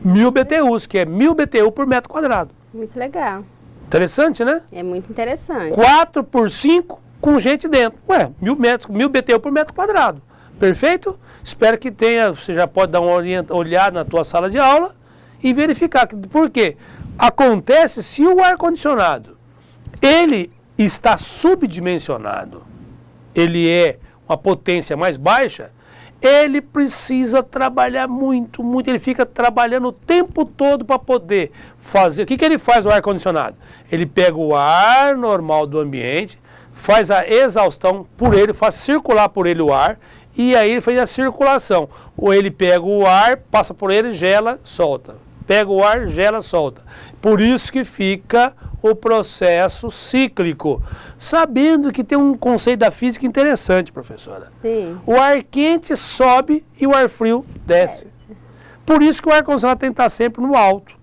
1000 BTUs, que é 1000 BTU por metro quadrado. Muito legal. Interessante, né? É muito interessante. 4x5 com gente dentro. Ué, 1000 BTU por metro quadrado. Perfeito? Espero que tenha, você já pode dar uma olhada na tua sala de aula e verificar. Por quê? Acontece se o ar-condicionado, ele está subdimensionado, ele é uma potência mais baixa, ele precisa trabalhar muito, muito, ele fica trabalhando o tempo todo para poder fazer. O que ele faz, o ar-condicionado? Ele pega o ar normal do ambiente, faz a exaustão por ele, faz circular por ele o ar, e aí ele faz a circulação. Ou ele pega o ar, passa por ele, gela, solta. Pega o ar, gela, solta. Por isso que fica o processo cíclico. Sabendo que tem um conceito da física interessante, professora. Sim. O ar quente sobe e o ar frio desce. Por isso que o ar-condicionado tem que estar sempre no alto.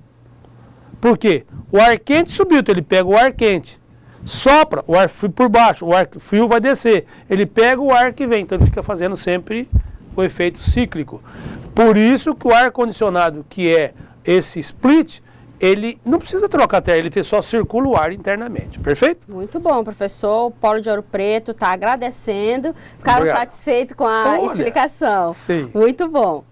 Por quê? O ar quente subiu, então ele pega o ar quente. Sopra o ar frio por baixo, o ar frio vai descer. Ele pega o ar que vem, então ele fica fazendo sempre o efeito cíclico. Por isso que o ar-condicionado, que é esse split, ele não precisa trocar térmica, ele só circula o ar internamente. Perfeito? Muito bom, professor. O Polo de Ouro Preto está agradecendo. Ficaram satisfeitos com a explicação. Sim. Muito bom.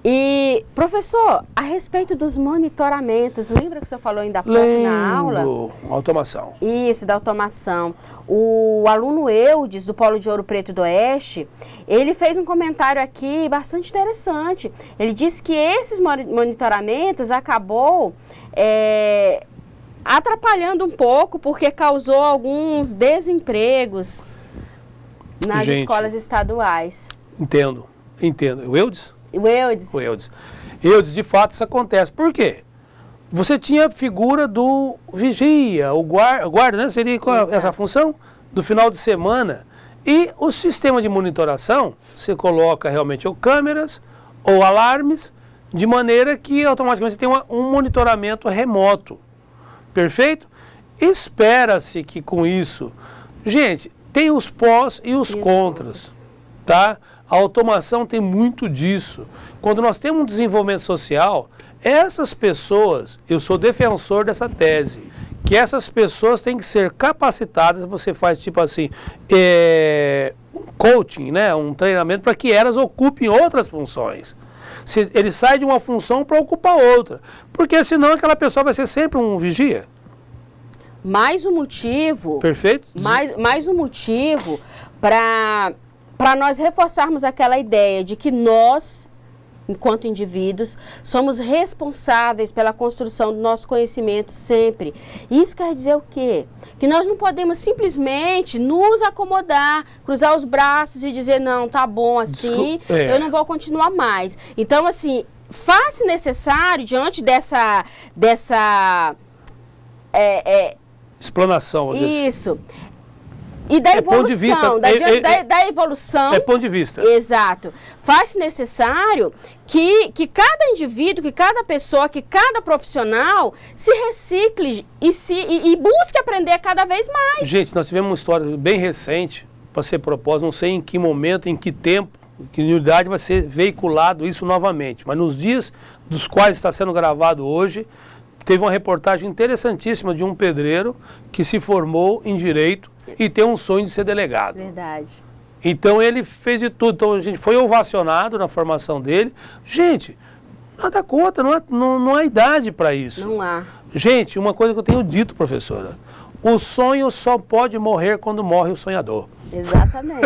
E, professor, a respeito dos monitoramentos, lembra que o senhor falou ainda há pouco na aula? Automação. Isso, da automação. O aluno Eudes, do Polo de Ouro Preto do Oeste, ele fez um comentário aqui bastante interessante. Ele disse que esses monitoramentos acabou atrapalhando um pouco, porque causou alguns desempregos nas escolas estaduais. Entendo. O Eudes? O Eudes. O Eudes. Eudes, de fato, isso acontece. Por quê? Você tinha a figura do vigia, o guarda, né? Seria essa função do final de semana. E o sistema de monitoração, você coloca realmente ou câmeras ou alarmes, de maneira que automaticamente você tem um monitoramento remoto. Perfeito? Espera-se que com isso... Gente, tem os pós e os contras, tá? A automação tem muito disso. Quando nós temos um desenvolvimento social, essas pessoas, eu sou defensor dessa tese, que essas pessoas têm que ser capacitadas, você faz tipo assim, coaching, né? Um treinamento para que elas ocupem outras funções. Ele sai de uma função para ocupar outra, porque senão aquela pessoa vai ser sempre um vigia. Mais um motivo... Perfeito? Mais um motivo para nós reforçarmos aquela ideia de que nós, enquanto indivíduos, somos responsáveis pela construção do nosso conhecimento sempre. Isso quer dizer o quê? Que nós não podemos simplesmente nos acomodar, cruzar os braços e dizer, não, tá bom assim, eu não vou continuar mais. Então, assim, faz-se necessário, diante dessa explanação, às vezes. Isso. E da evolução, da evolução... É ponto de vista. Exato. Faz-se necessário que cada indivíduo, que cada pessoa, que cada profissional se recicle e busque aprender cada vez mais. Gente, nós tivemos uma história bem recente, para ser proposta, não sei em que momento, em que tempo, que unidade vai ser veiculado isso novamente. Mas nos dias dos quais está sendo gravado hoje, teve uma reportagem interessantíssima de um pedreiro que se formou em Direito e tem um sonho de ser delegado. Verdade. Então ele fez de tudo. Então a gente foi ovacionado na formação dele. Gente, nada contra, não há idade para isso. Não há. Gente, uma coisa que eu tenho dito, professora, o sonho só pode morrer quando morre o sonhador. Exatamente.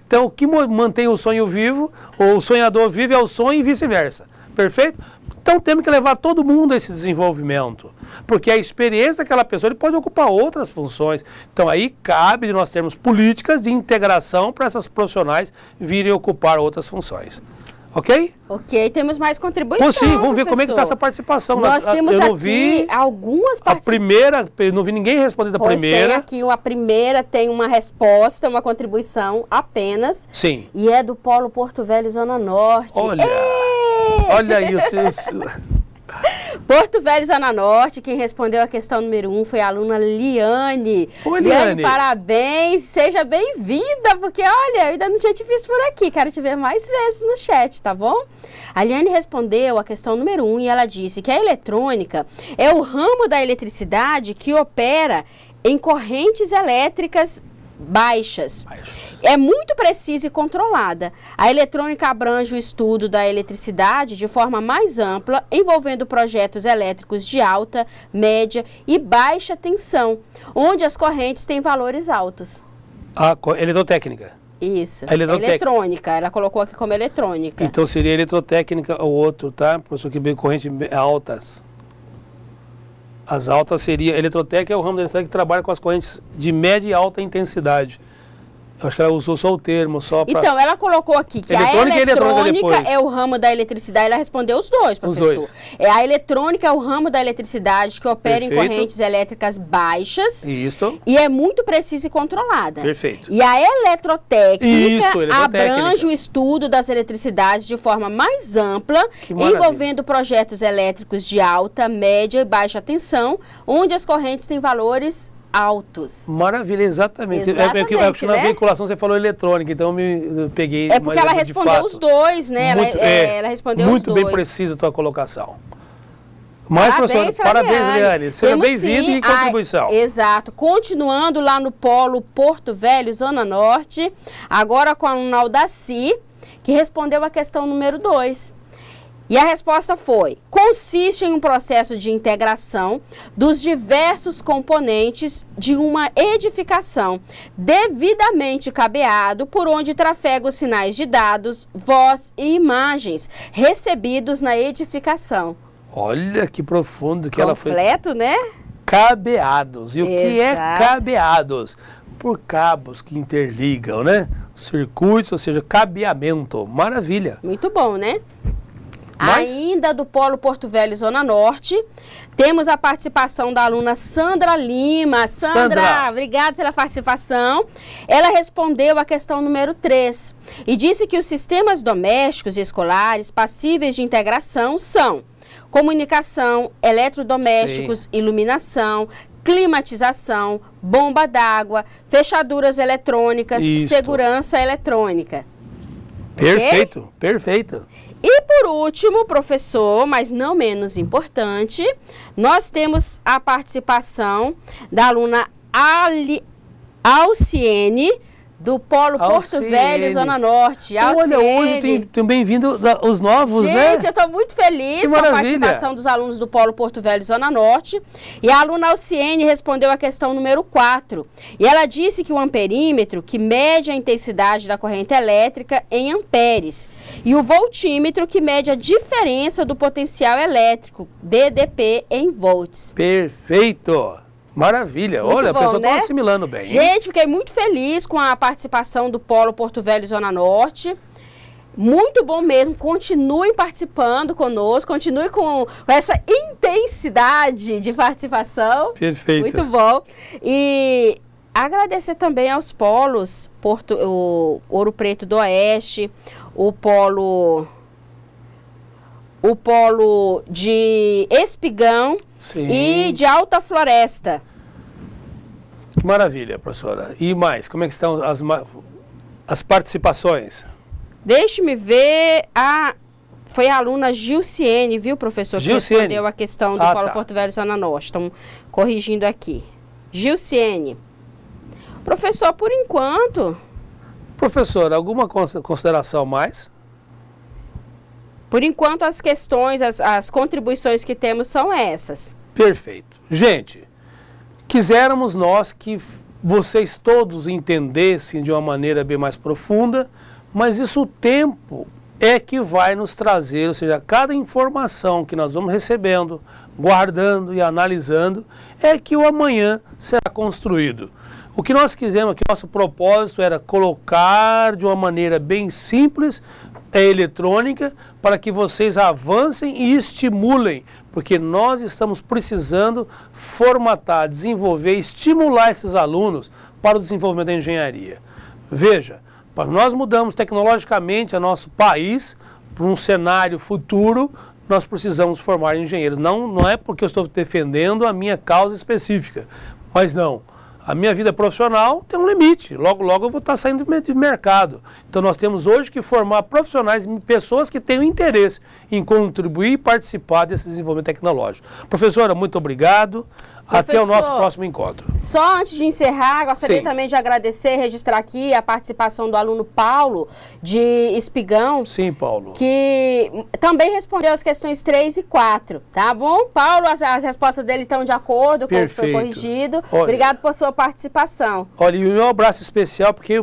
Então o que mantém o sonho vivo, ou o sonhador vivo, é o sonho e vice-versa. Perfeito? Então temos que levar todo mundo a esse desenvolvimento, porque a experiência daquela pessoa ele pode ocupar outras funções. Então aí cabe de nós termos políticas de integração para essas profissionais virem ocupar outras funções. Ok? Ok, temos mais contribuições. Sim, vamos ver como é que está essa participação. Nós temos eu não aqui vi algumas a participações. primeira, eu não vi ninguém responder da primeira. Tem aqui a primeira, tem uma resposta, uma contribuição apenas. Sim. E é do Polo Porto Velho, Zona Norte. Olha, olha isso. Porto Velho, Zona Norte, quem respondeu a questão número 1 foi a aluna Liane. Oi, Liane, parabéns, seja bem-vinda, porque olha, eu ainda não tinha te visto por aqui, quero te ver mais vezes no chat, tá bom? A Liane respondeu a questão número 1 e ela disse que a eletrônica é o ramo da eletricidade que opera em correntes elétricas baixas. É muito precisa e controlada. A eletrônica abrange o estudo da eletricidade de forma mais ampla, envolvendo projetos elétricos de alta, média e baixa tensão, onde as correntes têm valores altos. A eletrotécnica. Isso. A eletrônica. Ela colocou aqui como eletrônica. Então seria eletrotécnica ou outro, tá? Professor, que bem correntes altas. As altas seria, eletrotécnica é o ramo da eletrônica que trabalha com as correntes de média e alta intensidade. Eu acho que ela usou só o termo, só para... Então, ela colocou aqui que eletrônica a eletrônica é o ramo da eletricidade. Ela respondeu os dois, professor. Os dois. A eletrônica é o ramo da eletricidade que opera Perfeito. em correntes elétricas baixas. Isso. E é muito precisa e controlada. Perfeito. E a eletrotécnica Isso, abrange o estudo das eletricidades de forma mais ampla, envolvendo projetos elétricos de alta, média e baixa tensão, onde as correntes têm valores altos. Maravilha, exatamente. Exatamente, Na né? veiculação você falou eletrônica, então eu peguei... É porque ela respondeu os dois, né? Ela respondeu os dois. Muito bem precisa a tua colocação. Mais, Parabéns, parabéns, Liane. Seja bem-vindo e contribuição. Exato. Continuando lá no Polo Porto Velho, Zona Norte, agora com a aluna Aldaci, que respondeu a questão número 2. E a resposta foi: consiste em um processo de integração dos diversos componentes de uma edificação, devidamente cabeado, por onde trafega os sinais de dados, voz e imagens recebidos na edificação. Olha que profundo que ela foi. Completo, né? Cabeados. E o que é cabeados? Por cabos que interligam, né? Circuitos, ou seja, cabeamento. Maravilha. Muito bom, né? Ainda do Polo Porto Velho, Zona Norte, temos a participação da aluna Sandra Lima. Sandra, obrigada pela participação. Ela respondeu a questão número 3 e disse que os sistemas domésticos e escolares passíveis de integração são comunicação, eletrodomésticos, iluminação, climatização, bomba d'água, fechaduras eletrônicas, segurança eletrônica. Perfeito, okay? Perfeito. E por último, professor, mas não menos importante, nós temos a participação da aluna Alciene, do Polo Porto Velho, Zona Norte. Olha, hoje tem bem-vindo os novos, gente, né? Gente, eu estou muito feliz com a participação dos alunos do Polo Porto Velho, Zona Norte. E a aluna Alciene respondeu a questão número 4. E ela disse que o amperímetro, que mede a intensidade da corrente elétrica em amperes. E o voltímetro, que mede a diferença do potencial elétrico, DDP, em volts. Perfeito! Maravilha, muito olha, bom, a pessoa está assimilando bem. Gente, fiquei muito feliz com a participação do Polo Porto Velho, Zona Norte. Muito bom mesmo, continuem participando conosco, continue com essa intensidade de participação. Perfeito. Muito bom. E agradecer também aos polos, o Ouro Preto do Oeste, o polo de Espigão. Sim. E de Alta Floresta. Maravilha, professora. E mais, como é que estão as participações? Deixe-me ver. Foi a aluna Gilciene, viu, professor? Que respondeu a questão do Polo Porto Velho, Zona Norte. Estão corrigindo aqui. Gilciene. Professor, por enquanto... Professor, alguma consideração mais? Por enquanto, as questões, as contribuições que temos são essas. Perfeito. Gente, quiséramos nós que vocês todos entendessem de uma maneira bem mais profunda, mas isso o tempo é que vai nos trazer, ou seja, cada informação que nós vamos recebendo, guardando e analisando, é que o amanhã será construído. O que nós quisemos aqui, nosso propósito era colocar de uma maneira bem simples, eletrônica, para que vocês avancem e estimulem, porque nós estamos precisando formatar, desenvolver, estimular esses alunos para o desenvolvimento da engenharia. Veja, nós mudamos tecnologicamente o nosso país para um cenário futuro, nós precisamos formar engenheiros. Não é porque eu estou defendendo a minha causa específica, mas não. A minha vida profissional tem um limite, logo eu vou estar saindo do mercado. Então nós temos hoje que formar profissionais, pessoas que tenham interesse em contribuir e participar desse desenvolvimento tecnológico. Professora, muito obrigado. Até o nosso próximo encontro. Só antes de encerrar, gostaria também de agradecer, registrar aqui a participação do aluno Paulo, de Espigão. Sim, Paulo. Que também respondeu as questões 3 e 4, tá bom? Paulo, as respostas dele estão de acordo com o que foi corrigido. Olha, obrigado por sua participação. Olha, e o meu abraço especial, porque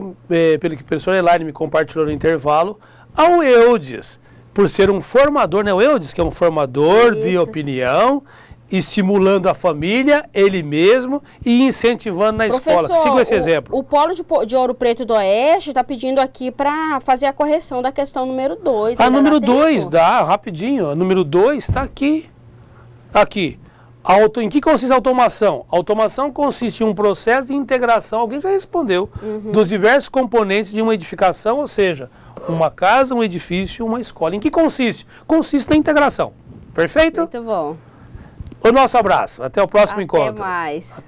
pelo que a professora Elaine me compartilhou no intervalo, ao Eudes, por ser um formador, né? O Eudes, que é um formador de opinião, estimulando a família, ele mesmo e incentivando na escola. Siga esse exemplo. O Polo de Ouro Preto do Oeste está pedindo aqui para fazer a correção da questão número 2. A número 2, dá, rapidinho. A número 2 está aqui. Aqui. Em que consiste a automação? A automação consiste em um processo de integração, alguém já respondeu, dos diversos componentes de uma edificação, ou seja, uma casa, um edifício, uma escola. Em que consiste? Consiste na integração. Perfeito? Muito bom. O nosso abraço. Até o próximo encontro. Até mais.